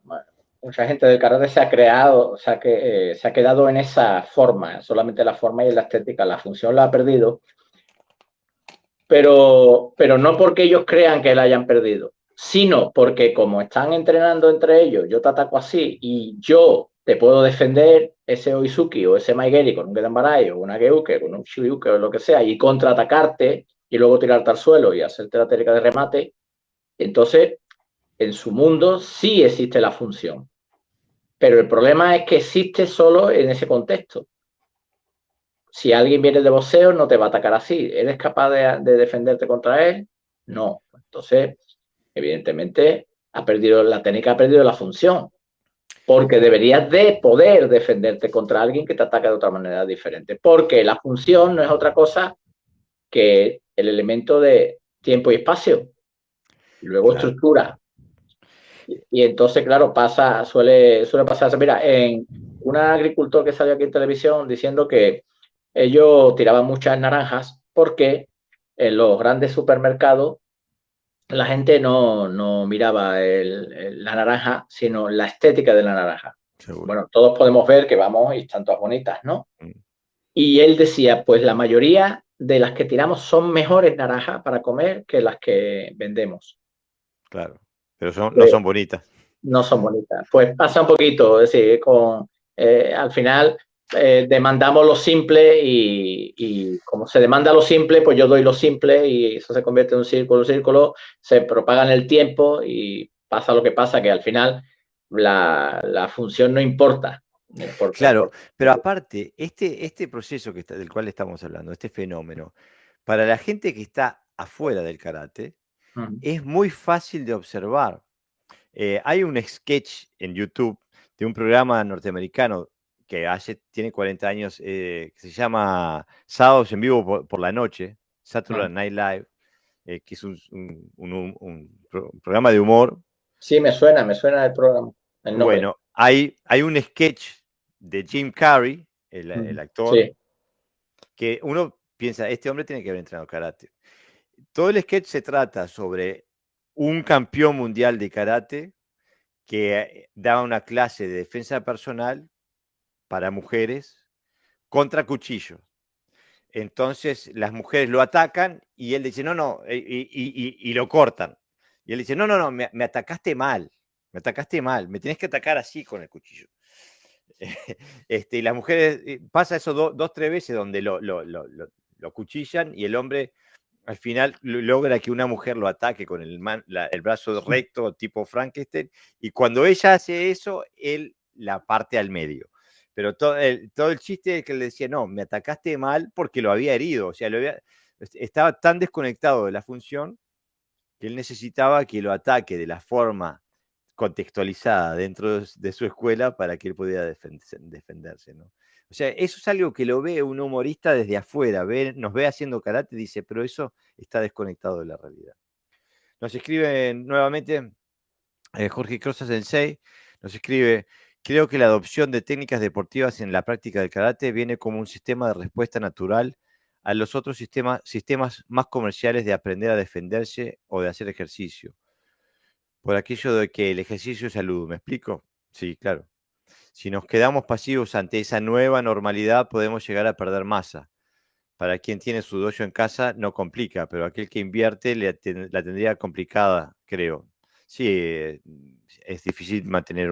Speaker 2: gente del karate se ha creado, se ha quedado en esa forma, solamente la forma y la estética, la función la ha perdido, pero no porque ellos crean que la hayan perdido, sino porque como están entrenando entre ellos, yo te ataco así y yo te puedo defender ese Oizuki o ese Maigeri con un Gedanbarai o una Geuke, con un Shiryuke o lo que sea, y contraatacarte y luego tirarte al suelo y hacerte la técnica de remate, entonces en su mundo sí existe la función, pero el problema es que existe solo en ese contexto. Si alguien viene de boxeo, no te va a atacar así. ¿Eres capaz de defenderte contra él? No. Entonces, evidentemente, la técnica ha perdido la función, porque deberías de poder defenderte contra alguien que te ataca de otra manera diferente, porque la función no es otra cosa que el elemento de tiempo y espacio. luego
Speaker 1: claro.
Speaker 2: estructura. Y entonces, claro, suele pasarse. Mira, en un agricultor que salió aquí en televisión diciendo que ellos tiraban muchas naranjas porque en los grandes supermercados la gente no miraba la naranja, sino la estética de la naranja.
Speaker 1: Seguro.
Speaker 2: Bueno, todos podemos ver que vamos y están todas bonitas, ¿no?
Speaker 1: Mm,
Speaker 2: Y él decía, pues la mayoría de las que tiramos son mejores naranjas para comer que las que vendemos.
Speaker 1: claro. Pero no
Speaker 2: Pues
Speaker 1: son bonitas.
Speaker 2: no son bonitas. Pues pasa un poquito, es decir, al final demandamos lo simple y como se demanda lo simple, pues yo doy lo simple y eso se convierte en un círculo, se propaga en el tiempo y pasa lo que pasa, que al final la función no importa.
Speaker 1: Claro, pero aparte, este proceso del cual estamos hablando, este fenómeno, para la gente que está afuera del karate, es muy fácil de observar. Hay un sketch en YouTube de un programa norteamericano que tiene 40 años, que se llama Sábados en Vivo por la Noche, Saturday Night Live, que es un programa de humor.
Speaker 2: Sí, me suena el programa, el nombre.
Speaker 1: Bueno, hay un sketch de Jim Carrey, el actor,
Speaker 2: Sí.
Speaker 1: que uno piensa, este hombre tiene que haber entrenado karate. Todo el sketch se trata sobre un campeón mundial de karate que daba una clase de defensa personal para mujeres contra cuchillos. Entonces las mujeres lo atacan y él dice, no, no, y lo cortan. Y él dice, no, no, no, me atacaste mal, me tienes que atacar así con el cuchillo. Y las mujeres, pasa eso dos, tres veces donde lo cuchillan y el hombre al final logra que una mujer lo ataque con el brazo recto tipo Frankenstein y cuando ella hace eso, él la parte al medio. Pero todo el chiste es que le decía, no, me atacaste mal porque lo había herido, o sea, estaba tan desconectado de la función que él necesitaba que lo ataque de la forma contextualizada dentro de su escuela para que él pudiera defenderse, ¿no? O sea, eso es algo que lo ve un humorista desde afuera, nos ve haciendo karate y dice, pero eso está desconectado de la realidad. Nos escribe nuevamente Jorge Crosa Sensei, nos escribe, creo que la adopción de técnicas deportivas en la práctica del karate viene como un sistema de respuesta natural a los otros sistemas más comerciales de aprender a defenderse o de hacer ejercicio. Por aquello de que el ejercicio es salud, ¿me explico? Sí, claro. Si nos quedamos pasivos ante esa nueva normalidad, podemos llegar a perder masa. Para quien tiene su dojo en casa, no complica, pero aquel que invierte la tendría complicada, creo. Sí, es difícil mantener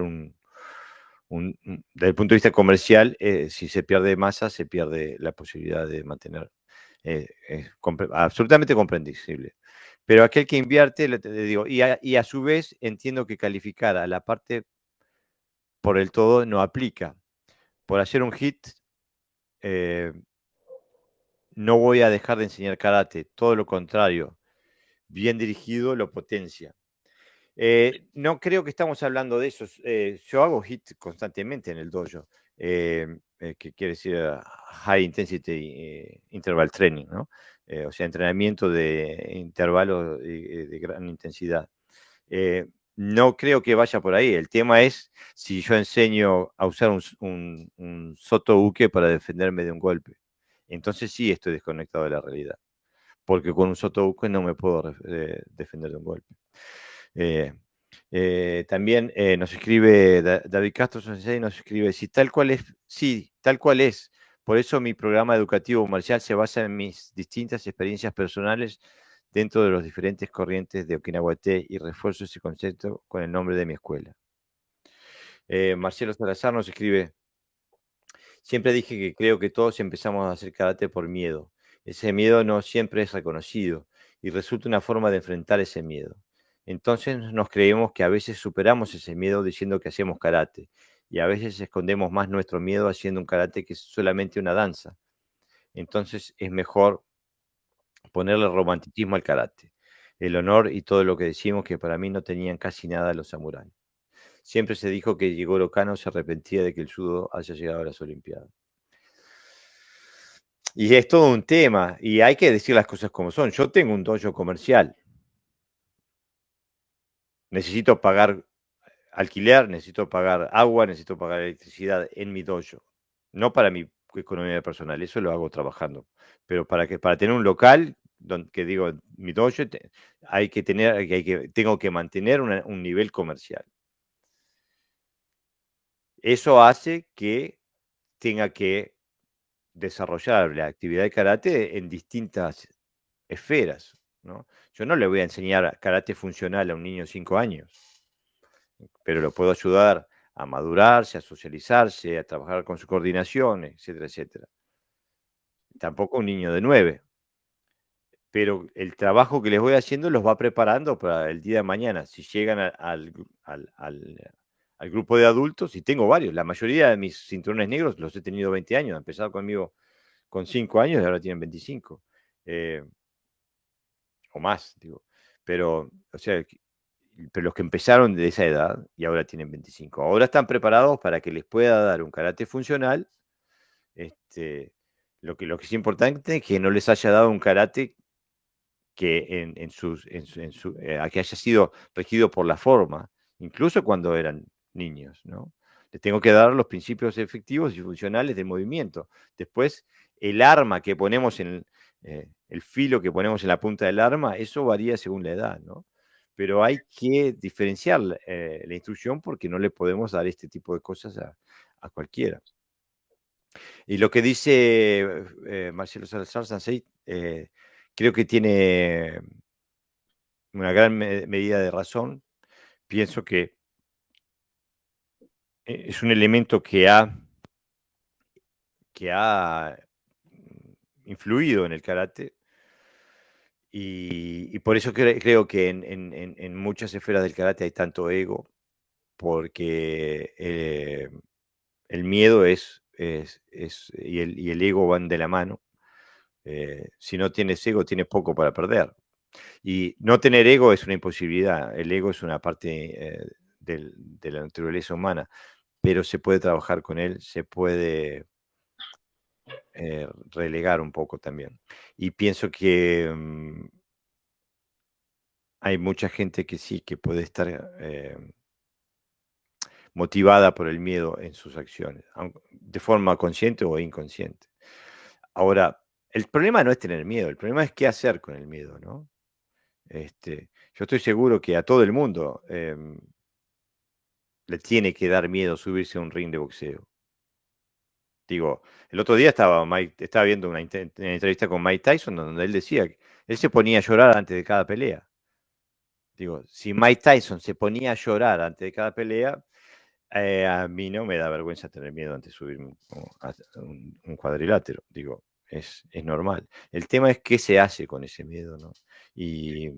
Speaker 1: desde el punto de vista comercial, si se pierde masa, se pierde la posibilidad de mantener. Es absolutamente comprensible. Pero aquel que invierte, le digo, y a su vez entiendo que calificar a la parte por el todo no aplica. Por hacer un hit, eh, no voy a dejar de enseñar karate, todo lo contrario, bien dirigido lo potencia. No creo que estamos hablando de eso. Yo hago hit constantemente en el dojo, que quiere decir high intensity interval training, ¿no? O sea, entrenamiento de intervalos de gran intensidad. No creo que vaya por ahí. El tema es si yo enseño a usar un soto uke para defenderme de un golpe. Entonces sí estoy desconectado de la realidad, porque con un soto uke no me puedo defender de un golpe. También nos escribe David Castro Sensei, nos escribe, si tal cual es, sí, tal cual es. Por eso mi programa educativo marcial se basa en mis distintas experiencias personales dentro de los diferentes corrientes de Okinawa Te y refuerzo ese concepto con el nombre de mi escuela. Marcelo Salazar nos escribe, siempre dije que creo que todos empezamos a hacer karate por miedo. Ese miedo no siempre es reconocido y resulta una forma de enfrentar ese miedo. Entonces nos creemos que a veces superamos ese miedo diciendo que hacemos karate y a veces escondemos más nuestro miedo haciendo un karate que es solamente una danza. Entonces es mejor ponerle romanticismo al karate, el honor y todo lo que decimos que para mí no tenían casi nada los samuráis. Siempre se dijo que Jigoro Kano se arrepentía de que el judo haya llegado a las Olimpiadas. Y es todo un tema, y hay que decir las cosas como son. Yo tengo un dojo comercial. necesito pagar alquiler, necesito pagar agua, necesito pagar electricidad en mi dojo. No para mi economía personal, eso lo hago trabajando. Pero para tener un local, que digo, mi dojo, tengo que mantener un nivel comercial. Eso hace que tenga que desarrollar la actividad de karate en distintas esferas, ¿no? Yo no le voy a enseñar karate funcional a un niño de 5 años, pero lo puedo ayudar a madurarse, a socializarse, a trabajar con su coordinación, etcétera, etcétera. Tampoco un niño de 9, pero el trabajo que les voy haciendo los va preparando para el día de mañana. Si llegan al grupo de adultos, y tengo varios, la mayoría de mis cinturones negros los he tenido 20 años, han empezado conmigo con 5 años y ahora tienen 25. O más, digo. Pero, o sea, pero los que empezaron de esa edad y ahora tienen 25, ahora están preparados para que les pueda dar un karate funcional. Este, lo que es importante es que no les haya dado un karate que que haya sido regido por la forma, incluso cuando eran niños, ¿no? Les tengo que dar los principios efectivos y funcionales del movimiento. Después, el arma que ponemos el filo que ponemos en la punta del arma, eso varía según la edad, ¿no? Pero hay que diferenciar la instrucción porque no le podemos dar este tipo de cosas a cualquiera. Y lo que dice Marcelo Salazar Sansei, creo que tiene una gran medida de razón. Pienso que es un elemento que ha influido en el karate y por eso creo que en muchas esferas del karate hay tanto ego, porque el miedo y el ego van de la mano. Si no tienes ego, tienes poco para perder. Y no tener ego es una imposibilidad. El ego es una parte de la naturaleza humana, pero se puede trabajar con él, se puede relegar un poco también. Y pienso que hay mucha gente que sí, que puede estar motivada por el miedo en sus acciones, de forma consciente o inconsciente. Ahora, el problema no es tener miedo, el problema es qué hacer con el miedo, ¿no? Yo estoy seguro que a todo el mundo le tiene que dar miedo subirse a un ring de boxeo. Digo, el otro día estaba viendo una entrevista con Mike Tyson donde él decía que él se ponía a llorar antes de cada pelea. Digo, si Mike Tyson se ponía a llorar antes de cada pelea, a mí no me da vergüenza tener miedo antes de subirme a un cuadrilátero. Digo, es normal. El tema es qué se hace con ese miedo, ¿no? Y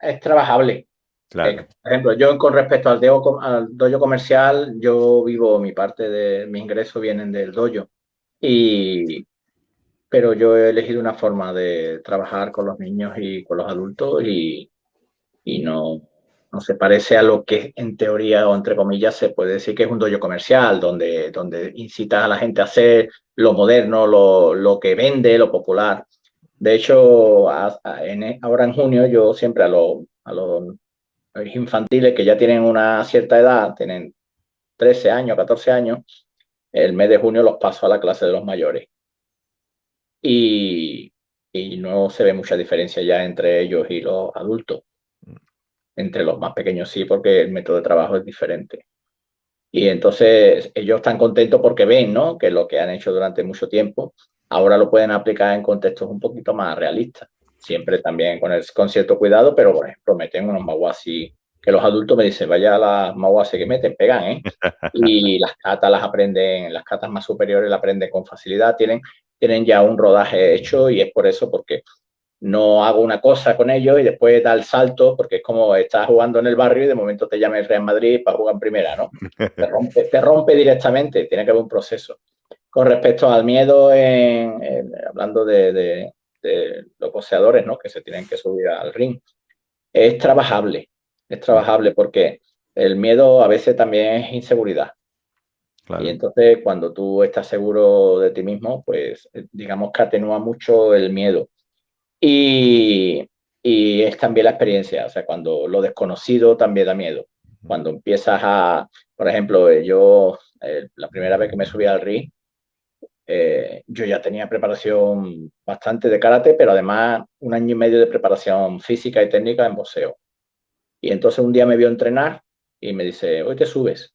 Speaker 2: Es trabajable.
Speaker 1: claro,
Speaker 2: Por ejemplo, yo con respecto al dojo comercial, yo vivo, mi parte de mis ingresos vienen del dojo. Pero yo he elegido una forma de trabajar con los niños y con los adultos y no se parece a lo que en teoría o entre comillas se puede decir que es un dojo comercial, donde incitas a la gente a hacer lo moderno, lo que vende, lo popular. De hecho, ahora en junio yo siempre a los infantiles que ya tienen una cierta edad, tienen 13 años, 14 años, el mes de junio los paso a la clase de los mayores. Y, y no se ve mucha diferencia ya entre ellos y los adultos. Entre los más pequeños sí, porque el método de trabajo es diferente. Y entonces ellos están contentos porque ven, ¿no?, que lo que han hecho durante mucho tiempo ahora lo pueden aplicar en contextos un poquito más realistas. Siempre también con cierto cuidado, pero por ejemplo meten unos maguasi que los adultos me dicen, vaya las maguasi que meten, pegan, ¿eh? Y las katas las aprenden, las katas más superiores las aprenden con facilidad, tienen ya un rodaje hecho y es por eso, porque no hago una cosa con ellos y después da el salto, porque es como estás jugando en el barrio y de momento te llama el Real Madrid para jugar en primera, ¿no? Te rompe directamente, tiene que haber un proceso. Con respecto al miedo, hablando de los boxeadores, ¿no?, que se tienen que subir al ring, es trabajable porque el miedo a veces también es inseguridad. Y
Speaker 1: claro.
Speaker 2: entonces cuando tú estás seguro de ti mismo, pues digamos que atenúa mucho el miedo. Y, y es también la experiencia, o sea, cuando lo desconocido también da miedo. Cuando empiezas a, por ejemplo, yo la primera vez que me subí al ring, yo ya tenía preparación bastante de karate, pero además 1 año y medio de preparación física y técnica en boxeo. Y entonces un día me vio entrenar y me dice, hoy te subes.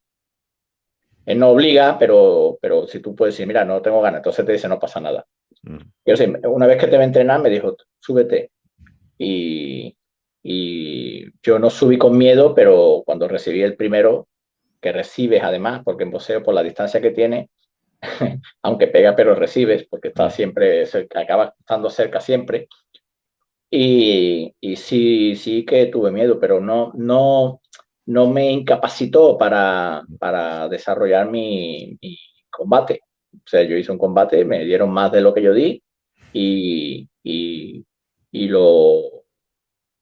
Speaker 2: Él no obliga, pero si tú puedes decir, mira, no tengo ganas, entonces te dice, no pasa nada. Yo sé, una vez que te va a entrenar, me dijo, súbete. Y, y yo no subí con miedo, pero cuando recibí el primero, que recibes además, porque en boxeo, por la distancia que tiene, aunque pega, pero recibes, porque está siempre cerca, acaba estando cerca siempre. Y sí, sí que tuve miedo, pero no me incapacitó para desarrollar mi combate. O sea, yo hice un combate, me dieron más de lo que yo di y, y, y lo,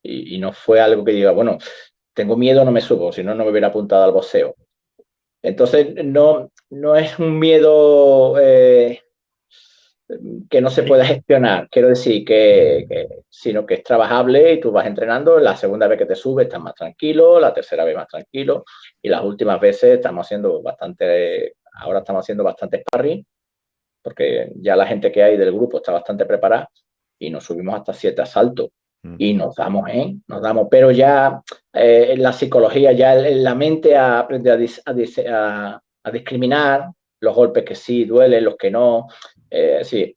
Speaker 2: y no fue algo que diga, bueno, tengo miedo, no me subo, si no, no me hubiera apuntado al boxeo. Entonces, no es un miedo que no se pueda gestionar, quiero decir sino que es trabajable y tú vas entrenando, la segunda vez que te subes estás más tranquilo, la tercera vez más tranquilo y las últimas veces ahora estamos haciendo bastante sparring porque ya la gente que hay del grupo está bastante preparada y nos subimos hasta 7 asaltos y nos damos, pero ya la psicología, ya la mente aprende a discriminar los golpes que sí duelen, los que no, sí,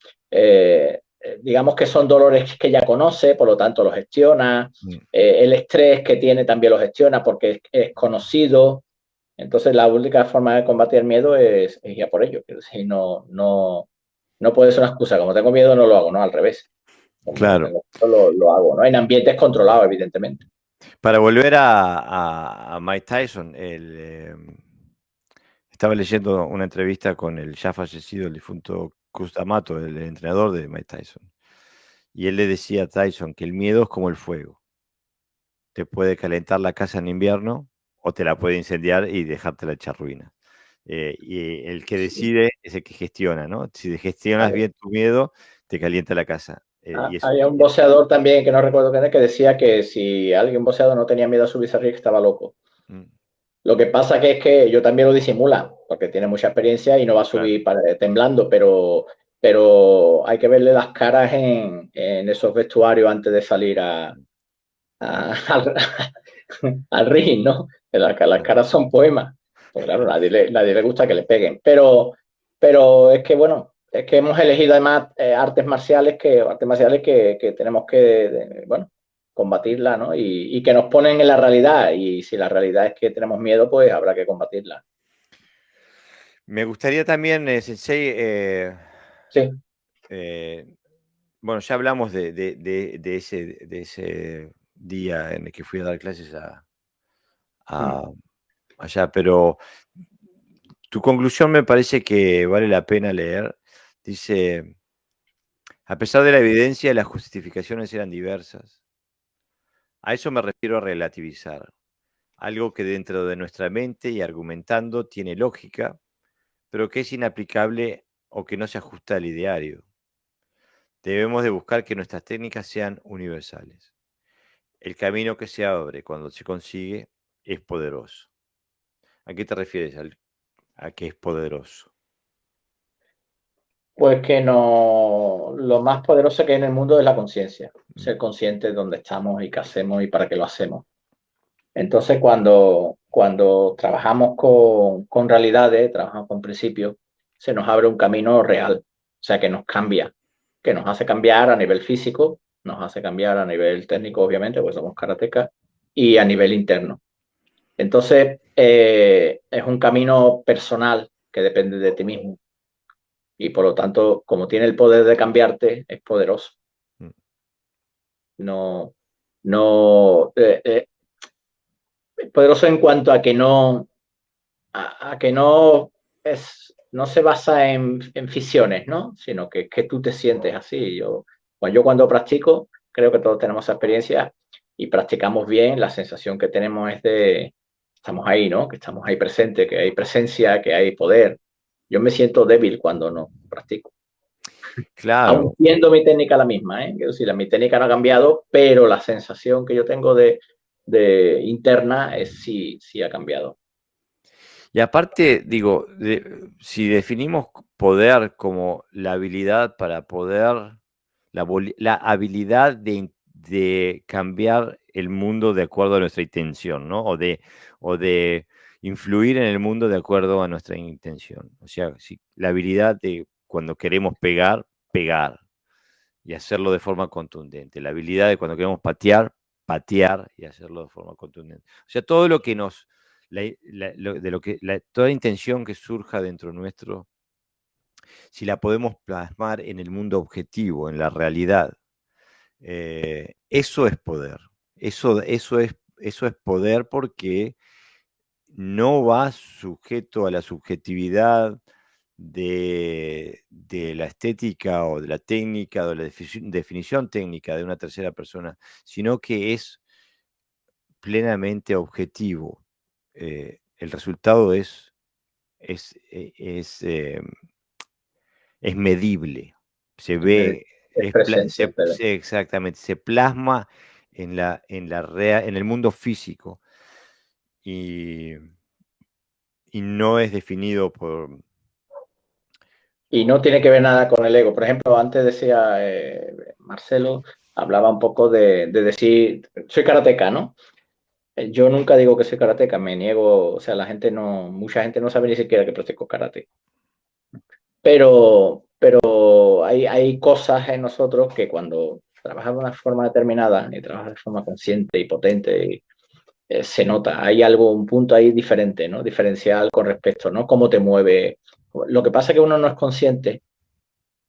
Speaker 2: digamos que son dolores que ya conoce, por lo tanto lo gestiona, el estrés que tiene también lo gestiona porque es conocido. Entonces, la única forma de combatir el miedo es ir a por ello. Quiero decir, no puede ser una excusa. Como tengo miedo, no lo hago, no, al revés. Como
Speaker 1: Claro.
Speaker 2: tengo miedo, lo hago, ¿no? En ambientes controlados, evidentemente.
Speaker 1: Para volver a Mike Tyson, estaba leyendo una entrevista con el ya fallecido, el difunto Cus D'Amato, el entrenador de Mike Tyson. Y él le decía a Tyson que el miedo es como el fuego. Te puede calentar la casa en invierno o te la puede incendiar y dejártela hecha ruina. Y el que
Speaker 2: Sí,
Speaker 1: decide es el que gestiona, ¿no? Si gestionas
Speaker 2: claro.
Speaker 1: bien tu miedo, te calienta la casa. Y eso
Speaker 2: Había un
Speaker 1: también.
Speaker 2: boxeador también, que no recuerdo quién es, que decía que si alguien boxeador no tenía miedo a subirse al ring, estaba loco.
Speaker 1: Mm,
Speaker 2: Lo que pasa que es que yo también lo disimula, porque tiene mucha experiencia y no va a
Speaker 1: claro.
Speaker 2: subir temblando, pero hay que verle las caras en esos vestuarios antes de salir al, al ring, ¿no? Las caras son poemas. Pues claro, nadie le gusta que le peguen. Pero es que, bueno, es que hemos elegido además artes marciales que tenemos que, bueno, combatirla, ¿no? Y que nos ponen en la realidad. Y si la realidad es que tenemos miedo, pues habrá que combatirla.
Speaker 1: Me gustaría también, Sensei,
Speaker 2: Sí.
Speaker 1: eh, bueno, ya hablamos de ese día en el que fui a dar clases
Speaker 2: Mm.
Speaker 1: a- allá, pero tu conclusión me parece que vale la pena leer. Dice, a pesar de la evidencia, las justificaciones eran diversas. A eso me refiero a relativizar. Algo que dentro de nuestra mente y argumentando tiene lógica, pero que es inaplicable o que no se ajusta al ideario. Debemos de buscar que nuestras técnicas sean universales. El camino que se abre cuando se consigue es poderoso. ¿A qué te refieres a que es poderoso?
Speaker 2: Pues que no, lo más poderoso que hay en el mundo es la conciencia.
Speaker 1: Mm,
Speaker 2: Ser consciente de dónde estamos y qué hacemos y para qué lo hacemos. Entonces, cuando trabajamos con realidades, trabajamos con principios, se nos abre un camino real, o sea, que nos cambia, que nos hace cambiar a nivel físico, nos hace cambiar a nivel técnico, obviamente, pues somos karatecas, y a nivel interno. Entonces, es un camino personal que depende de ti mismo y por lo tanto, como tiene el poder de cambiarte, es poderoso.
Speaker 1: mm.
Speaker 2: No, no, poderoso en cuanto a que a que no se basa en ficciones, ¿no? Sino que tú te sientes así. Yo cuando practico, creo que todos tenemos esa experiencia y practicamos bien, la sensación que tenemos es de, estamos ahí, ¿no? Que estamos ahí presentes, que hay presencia, que hay poder. Yo me siento débil cuando no practico.
Speaker 1: Claro.
Speaker 2: Aun siendo mi técnica la misma, ¿eh? Quiero decir, mi técnica no ha cambiado, pero la sensación que yo tengo de interna es sí ha cambiado.
Speaker 1: Y aparte, digo, si definimos poder como la habilidad para poder, la habilidad de cambiar el mundo de acuerdo a nuestra intención, ¿no? O de influir en el mundo de acuerdo a nuestra intención. O sea, si, la habilidad de cuando queremos pegar, pegar y hacerlo de forma contundente. La habilidad de cuando queremos patear, patear y hacerlo de forma contundente. O sea, todo lo que nos, de lo que, toda intención que surja dentro nuestro, si la podemos plasmar en el mundo objetivo, en la realidad, eso es poder. Eso es poder porque no va sujeto a la subjetividad de la estética o de la técnica o de la definición técnica de una tercera persona, sino que es plenamente objetivo. El resultado es, eh, es, eh, es medible, se ve,
Speaker 2: Es presente, pero
Speaker 1: exactamente, se plasma en el mundo físico y, y no es definido por...
Speaker 2: y no tiene que ver nada con el ego. Por ejemplo, antes decía Marcelo, hablaba un poco de decir, soy karateca, ¿no? Yo nunca digo que soy karateca, me niego, o sea, mucha gente no sabe ni siquiera que practico karate. Pero hay cosas en nosotros que cuando trabajas de una forma determinada y trabajas de forma consciente y potente, se nota, hay algo, un punto ahí diferente, ¿no? Diferencial con respecto, ¿no? Cómo te mueve. Lo que pasa es que uno no es consciente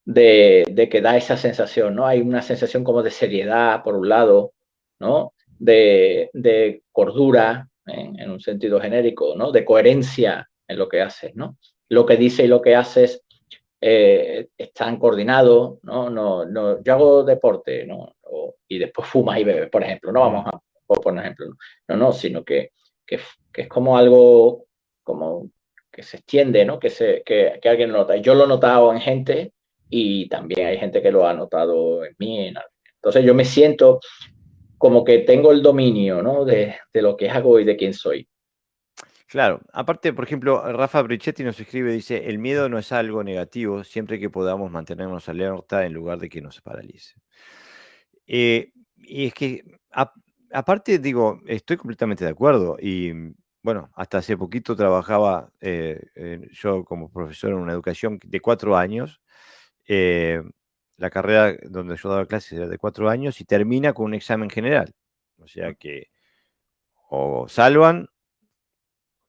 Speaker 2: de que da esa sensación, ¿no? Hay una sensación como de seriedad, por un lado, ¿no? De cordura, en un sentido genérico, ¿no? De coherencia en lo que haces, ¿no? Lo que dices y lo que haces están coordinados, ¿no? No, yo hago deporte, ¿no? Y después fumas y bebes, por ejemplo, no vamos
Speaker 1: Mm,
Speaker 2: a poner ejemplo, no, sino que, que es como algo como que se extiende, ¿no? Que alguien lo nota. Yo lo he notado en gente y también hay gente que lo ha notado en mí. Entonces yo me siento como que tengo el dominio, ¿no? De lo que hago y de quién soy.
Speaker 1: claro, aparte, por ejemplo, Rafa Brichetti nos escribe, dice, el miedo no es algo negativo siempre que podamos mantenernos alerta en lugar de que nos paralice. Y es que, aparte, digo, estoy completamente de acuerdo. Y bueno, hasta hace poquito trabajaba yo como profesor en una educación de 4 años. eh, la carrera donde yo daba clases era de 4 años y termina con un examen general. O sea que o salvan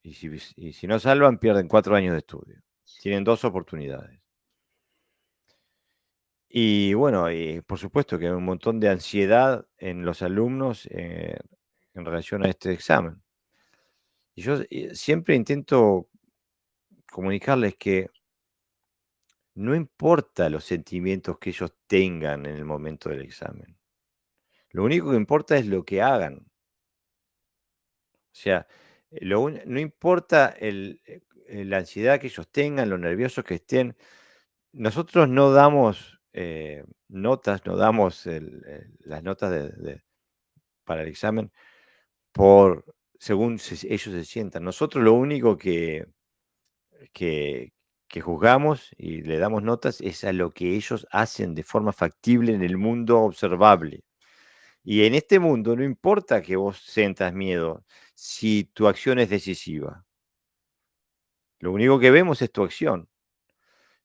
Speaker 1: y si no salvan, pierden 4 años de estudio. Tienen dos oportunidades. Y bueno, y por supuesto que hay un montón de ansiedad en los alumnos en relación a este examen. Y yo siempre intento comunicarles que no importa los sentimientos que ellos tengan en el momento del examen. Lo único que importa es lo que hagan. O sea, no importa la ansiedad que ellos tengan, lo nerviosos que estén. Nosotros no damos notas, no damos las notas para el examen por según ellos se sientan. Nosotros lo único que, que juzgamos y le damos notas es a lo que ellos hacen de forma factible en el mundo observable. Y en este mundo no importa que vos sientas miedo si tu acción es decisiva. Lo único que vemos es tu acción.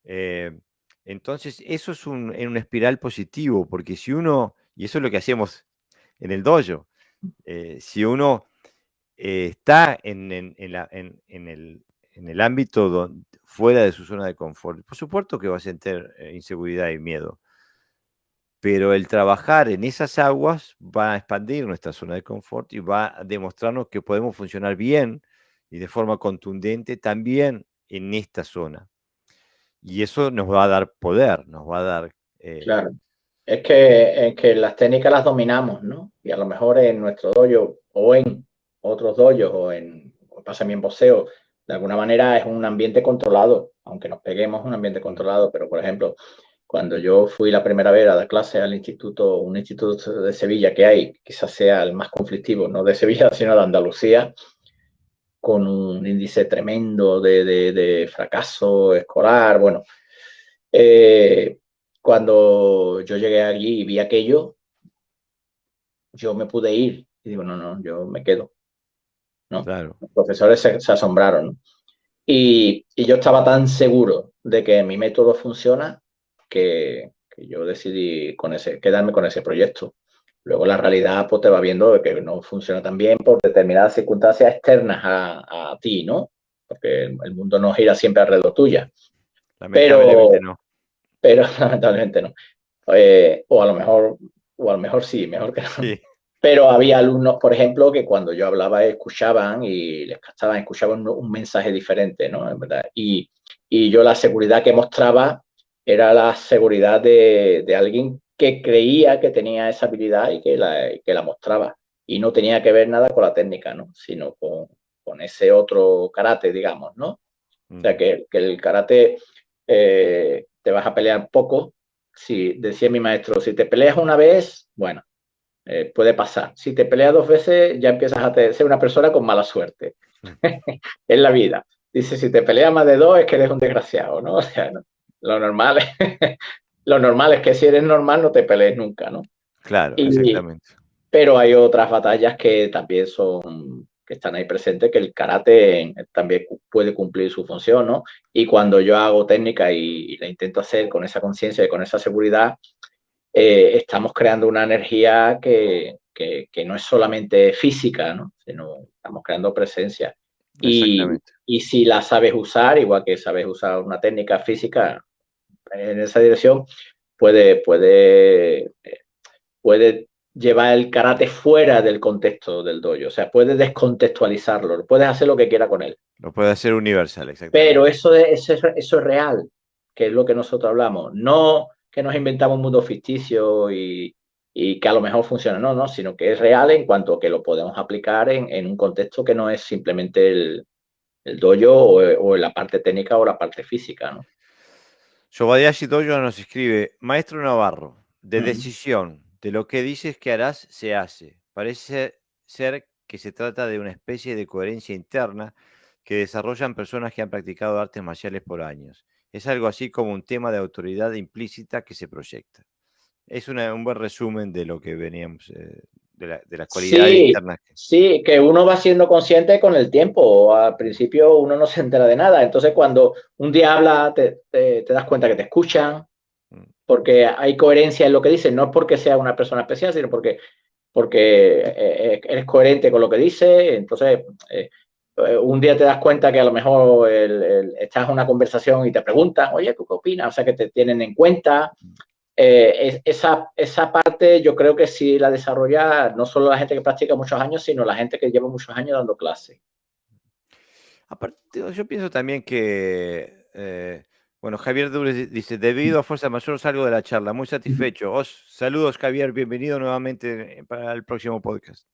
Speaker 1: Eh, entonces, eso es en una espiral positivo, porque si uno, y eso es lo que hacemos en el dojo, si uno está en el ámbito fuera de su zona de confort, por supuesto que va a sentir inseguridad y miedo, pero el trabajar en esas aguas va a expandir nuestra zona de confort y va a demostrarnos que podemos funcionar bien y de forma contundente también en esta zona. Y eso nos va a dar poder, nos va a dar...
Speaker 2: Claro. Es que las técnicas las dominamos, ¿no? Y a lo mejor en nuestro dojo o en otros dojos o pasa bien boxeo, de alguna manera es un ambiente controlado, aunque nos peguemos, es un ambiente controlado, pero por ejemplo, cuando yo fui la primera vez a dar clase al instituto, un instituto de Sevilla que hay, quizás sea el más conflictivo, no de Sevilla, sino de Andalucía, con un índice tremendo de fracaso escolar. Bueno, cuando yo llegué allí y vi aquello, yo me pude ir y digo, no, yo me quedo, ¿no?
Speaker 1: Claro.
Speaker 2: Los profesores se asombraron, ¿no? Y yo estaba tan seguro de que mi método funciona que yo decidí quedarme con ese proyecto. Luego la realidad pues te va viendo que no funciona tan bien por determinadas circunstancias externas a ti, ¿no? Porque el mundo no gira siempre alrededor tuya.
Speaker 1: Lamentablemente
Speaker 2: Pero,
Speaker 1: no.
Speaker 2: pero lamentablemente no. O a lo mejor sí, mejor que no.
Speaker 1: Sí.
Speaker 2: Pero había alumnos, por ejemplo, que cuando yo hablaba escuchaban y les captaban, escuchaban un mensaje diferente, ¿no? En verdad. Y yo la seguridad que mostraba era la seguridad de alguien que creía que tenía esa habilidad y que la mostraba. Y no tenía que ver nada con la técnica, ¿no? Sino con ese otro karate, digamos, ¿no? O sea, que el karate te vas a pelear poco. Si decía mi maestro, si te peleas una vez, bueno, puede pasar. Si te peleas 2 veces, ya empiezas a ser una persona con mala suerte en la vida. Dice, si te peleas más de 2, es que eres un desgraciado, ¿no? O sea, no. Lo normal es, lo normal es que si eres normal no te pelees nunca, ¿no?
Speaker 1: Claro,
Speaker 2: Y,
Speaker 1: exactamente.
Speaker 2: pero hay otras batallas que también que están ahí presentes, que el karate también puede cumplir su función, ¿no? Y cuando yo hago técnica y la intento hacer con esa conciencia y con esa seguridad, estamos creando una energía que no es solamente física, ¿no? Sino estamos creando presencia.
Speaker 1: Exactamente.
Speaker 2: Y si la sabes usar, igual que sabes usar una técnica física en esa dirección, puede llevar el karate fuera del contexto del dojo. O sea, puede descontextualizarlo, puedes hacer lo que quiera con él.
Speaker 1: Lo puede hacer universal,
Speaker 2: Pero
Speaker 1: exactamente.
Speaker 2: eso es real, que es lo que nosotros hablamos. No que nos inventamos un mundo ficticio y que a lo mejor funciona, no, sino que es real en cuanto a que lo podemos aplicar en un contexto que no es simplemente el dojo o la parte técnica o la parte física, ¿no?
Speaker 1: Yobayashi Dojo nos escribe, Maestro Navarro, de
Speaker 2: Mm.
Speaker 1: decisión, de lo que dices que harás, se hace. Parece ser que se trata de una especie de coherencia interna que desarrollan personas que han practicado artes marciales por años. Es algo así como un tema de autoridad implícita que se proyecta. Es un buen resumen de lo que veníamos, de las cualidades
Speaker 2: Sí,
Speaker 1: internas.
Speaker 2: sí, que uno va siendo consciente con el tiempo. Al principio uno no se entera de nada. Entonces, cuando un día habla, te das cuenta que te escuchan,
Speaker 1: Mm,
Speaker 2: porque hay coherencia en lo que dices. No es porque sea una persona especial, sino porque eres coherente con lo que dice. Entonces, un día te das cuenta que a lo mejor estás en una conversación y te preguntan, oye, ¿tú qué opinas? O sea, que te tienen en cuenta. Esa parte yo creo que sí la desarrolla no solo la gente que practica muchos años, sino la gente que lleva muchos años dando clases.
Speaker 1: Aparte, yo pienso también que, bueno, Javier Dures dice, debido a fuerza mayor salgo de la charla, muy satisfecho. Saludos, Javier, bienvenido nuevamente para el próximo podcast.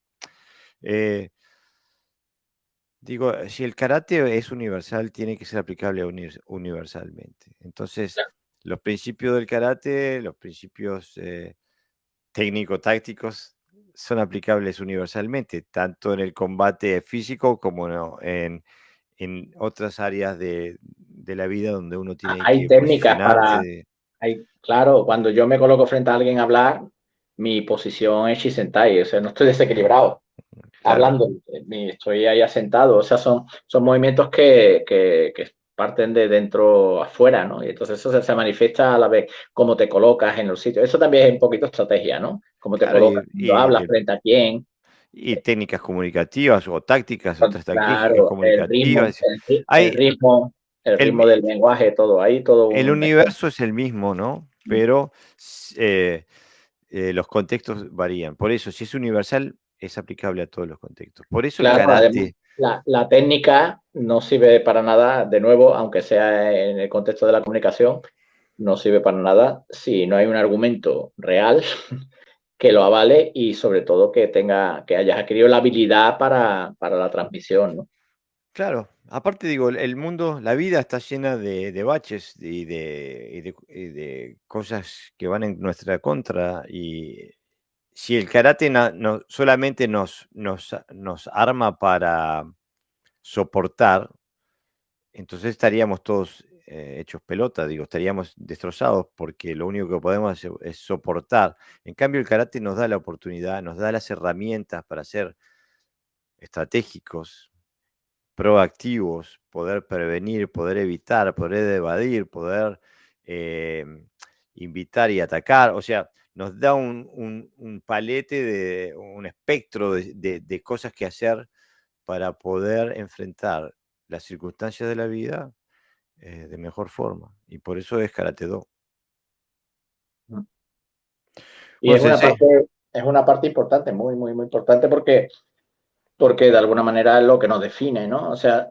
Speaker 1: Eh, Digo, si el karate es universal, tiene que ser aplicable universalmente. Entonces, los principios del karate, los principios técnico-tácticos, son aplicables universalmente, tanto en el combate físico como en otras áreas de la vida donde uno tiene
Speaker 2: Hay
Speaker 1: que
Speaker 2: técnicas para,
Speaker 1: posicionarse.
Speaker 2: claro, cuando yo me coloco frente a alguien a hablar, mi posición es Shisentai, o sea, no estoy desequilibrado
Speaker 1: Claro,
Speaker 2: hablando, estoy ahí asentado, o sea, son movimientos que parten de dentro afuera, ¿no? Y entonces eso se manifiesta a la vez, cómo te colocas en los sitios. Eso también es un poquito estrategia, ¿no? Cómo te
Speaker 1: claro,
Speaker 2: colocas cuando hablas frente a quién.
Speaker 1: y técnicas comunicativas o tácticas, otras tácticas
Speaker 2: Claro, el ritmo,
Speaker 1: comunicativas.
Speaker 2: el
Speaker 1: Hay,
Speaker 2: ritmo, el
Speaker 1: el,
Speaker 2: ritmo del lenguaje, todo ahí, todo
Speaker 1: el
Speaker 2: un...
Speaker 1: universo es el mismo, ¿no? Pero los contextos varían. Por eso, si es universal, es aplicable a todos los contextos. Por eso el
Speaker 2: Claro, además,
Speaker 1: karate,
Speaker 2: la técnica no sirve para nada, de nuevo, aunque sea en el contexto de la comunicación, no sirve para nada si no hay un argumento real que lo avale y sobre todo que hayas adquirido la habilidad para la transmisión, ¿no?
Speaker 1: Claro, aparte digo, el mundo, la vida está llena de baches y de cosas que van en nuestra contra. Y si el karate no, solamente nos arma para soportar, entonces estaríamos todos hechos pelota, digo, estaríamos destrozados porque lo único que podemos hacer es soportar. En cambio, el karate nos da la oportunidad, nos da las herramientas para ser estratégicos, proactivos, poder prevenir, poder evitar, poder evadir, poder eh, invitar y atacar. O sea, nos da un palete, un espectro de cosas que hacer para poder enfrentar las circunstancias de la vida de mejor forma. Y por eso es Karate Do.
Speaker 2: Y
Speaker 1: Bueno, Sensei,
Speaker 2: es una parte importante, muy, muy, muy importante porque de alguna manera es lo que nos define, ¿no? O sea,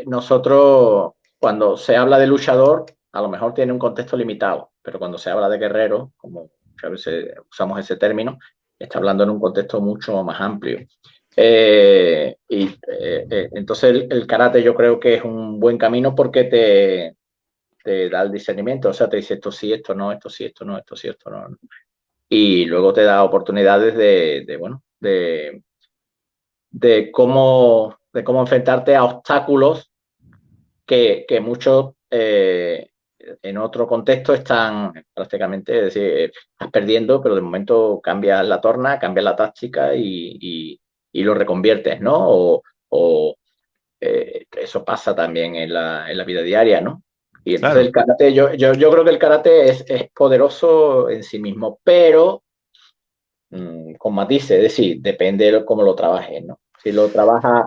Speaker 2: nosotros cuando se habla de luchador, a lo mejor tiene un contexto limitado, pero cuando se habla de guerrero, como a veces usamos ese término, está hablando en un contexto mucho más amplio. Entonces el karate yo creo que es un buen camino porque te da el discernimiento, o sea, te dice esto sí, esto no, esto sí, esto no, esto sí, esto no. Y luego te da oportunidades bueno, de cómo enfrentarte a obstáculos que muchos en otro contexto están prácticamente, es decir, estás perdiendo, pero de momento cambias la torna, cambias la táctica y lo reconviertes, ¿no? Eso pasa también en la vida diaria, ¿no? Y entonces
Speaker 1: claro,
Speaker 2: el karate, yo creo que el karate es poderoso en sí mismo, pero con matices, es decir, depende de cómo lo trabajes, ¿no? Si lo trabajas,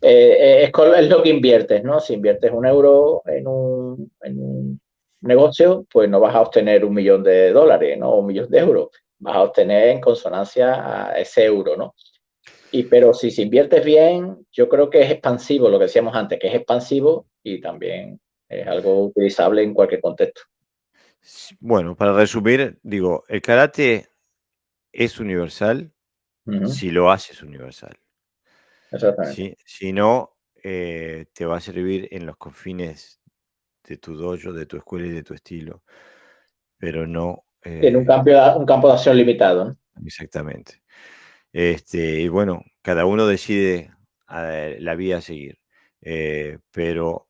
Speaker 2: es lo que inviertes, ¿no? Si inviertes 1 euro en un negocio, pues no vas a obtener 1 millón de dólares, ¿no? 1 millón de euros. Vas a obtener en consonancia a ese euro, ¿no? Pero si inviertes bien, yo creo que es expansivo, lo que decíamos antes, que es expansivo y también es algo utilizable en cualquier contexto.
Speaker 1: bueno, para resumir, digo, el karate es universal
Speaker 2: Ujú.
Speaker 1: si lo haces universal.
Speaker 2: Exactamente.
Speaker 1: Si no, te va a servir en los confines de tu dojo, de tu escuela y de tu estilo, pero no
Speaker 2: Tiene un campo de acción limitado, ¿no?
Speaker 1: exactamente. Y bueno, cada uno decide la vía a seguir, pero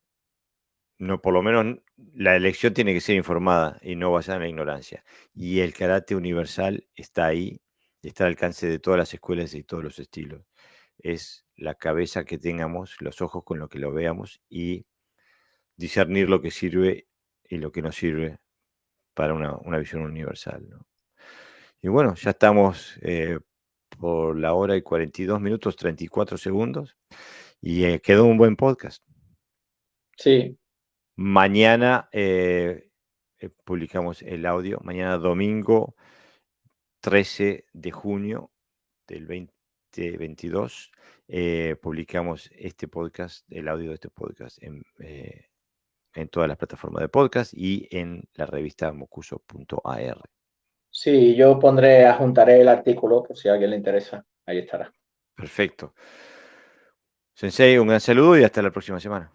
Speaker 1: no, por lo menos la elección tiene que ser informada y no basada en la ignorancia. Y el karate universal está ahí, está al alcance de todas las escuelas y todos los estilos. Es la cabeza que tengamos, los ojos con lo que lo veamos y discernir lo que sirve y lo que no sirve para una visión universal, ¿no? Y bueno, ya estamos por la hora y 42 minutos, 34 segundos, y quedó un buen podcast.
Speaker 2: Sí,
Speaker 1: Mañana publicamos el audio, mañana domingo 13 de junio del 2022, publicamos este podcast, el audio de este podcast en todas las plataformas de podcast y en la revista mocuso.ar.
Speaker 2: sí, adjuntaré el artículo por si a alguien le interesa. Ahí estará.
Speaker 1: Perfecto. Sensei, un gran saludo y hasta la próxima semana.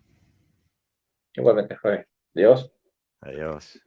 Speaker 2: Igualmente, Jorge. Adiós.
Speaker 1: Adiós.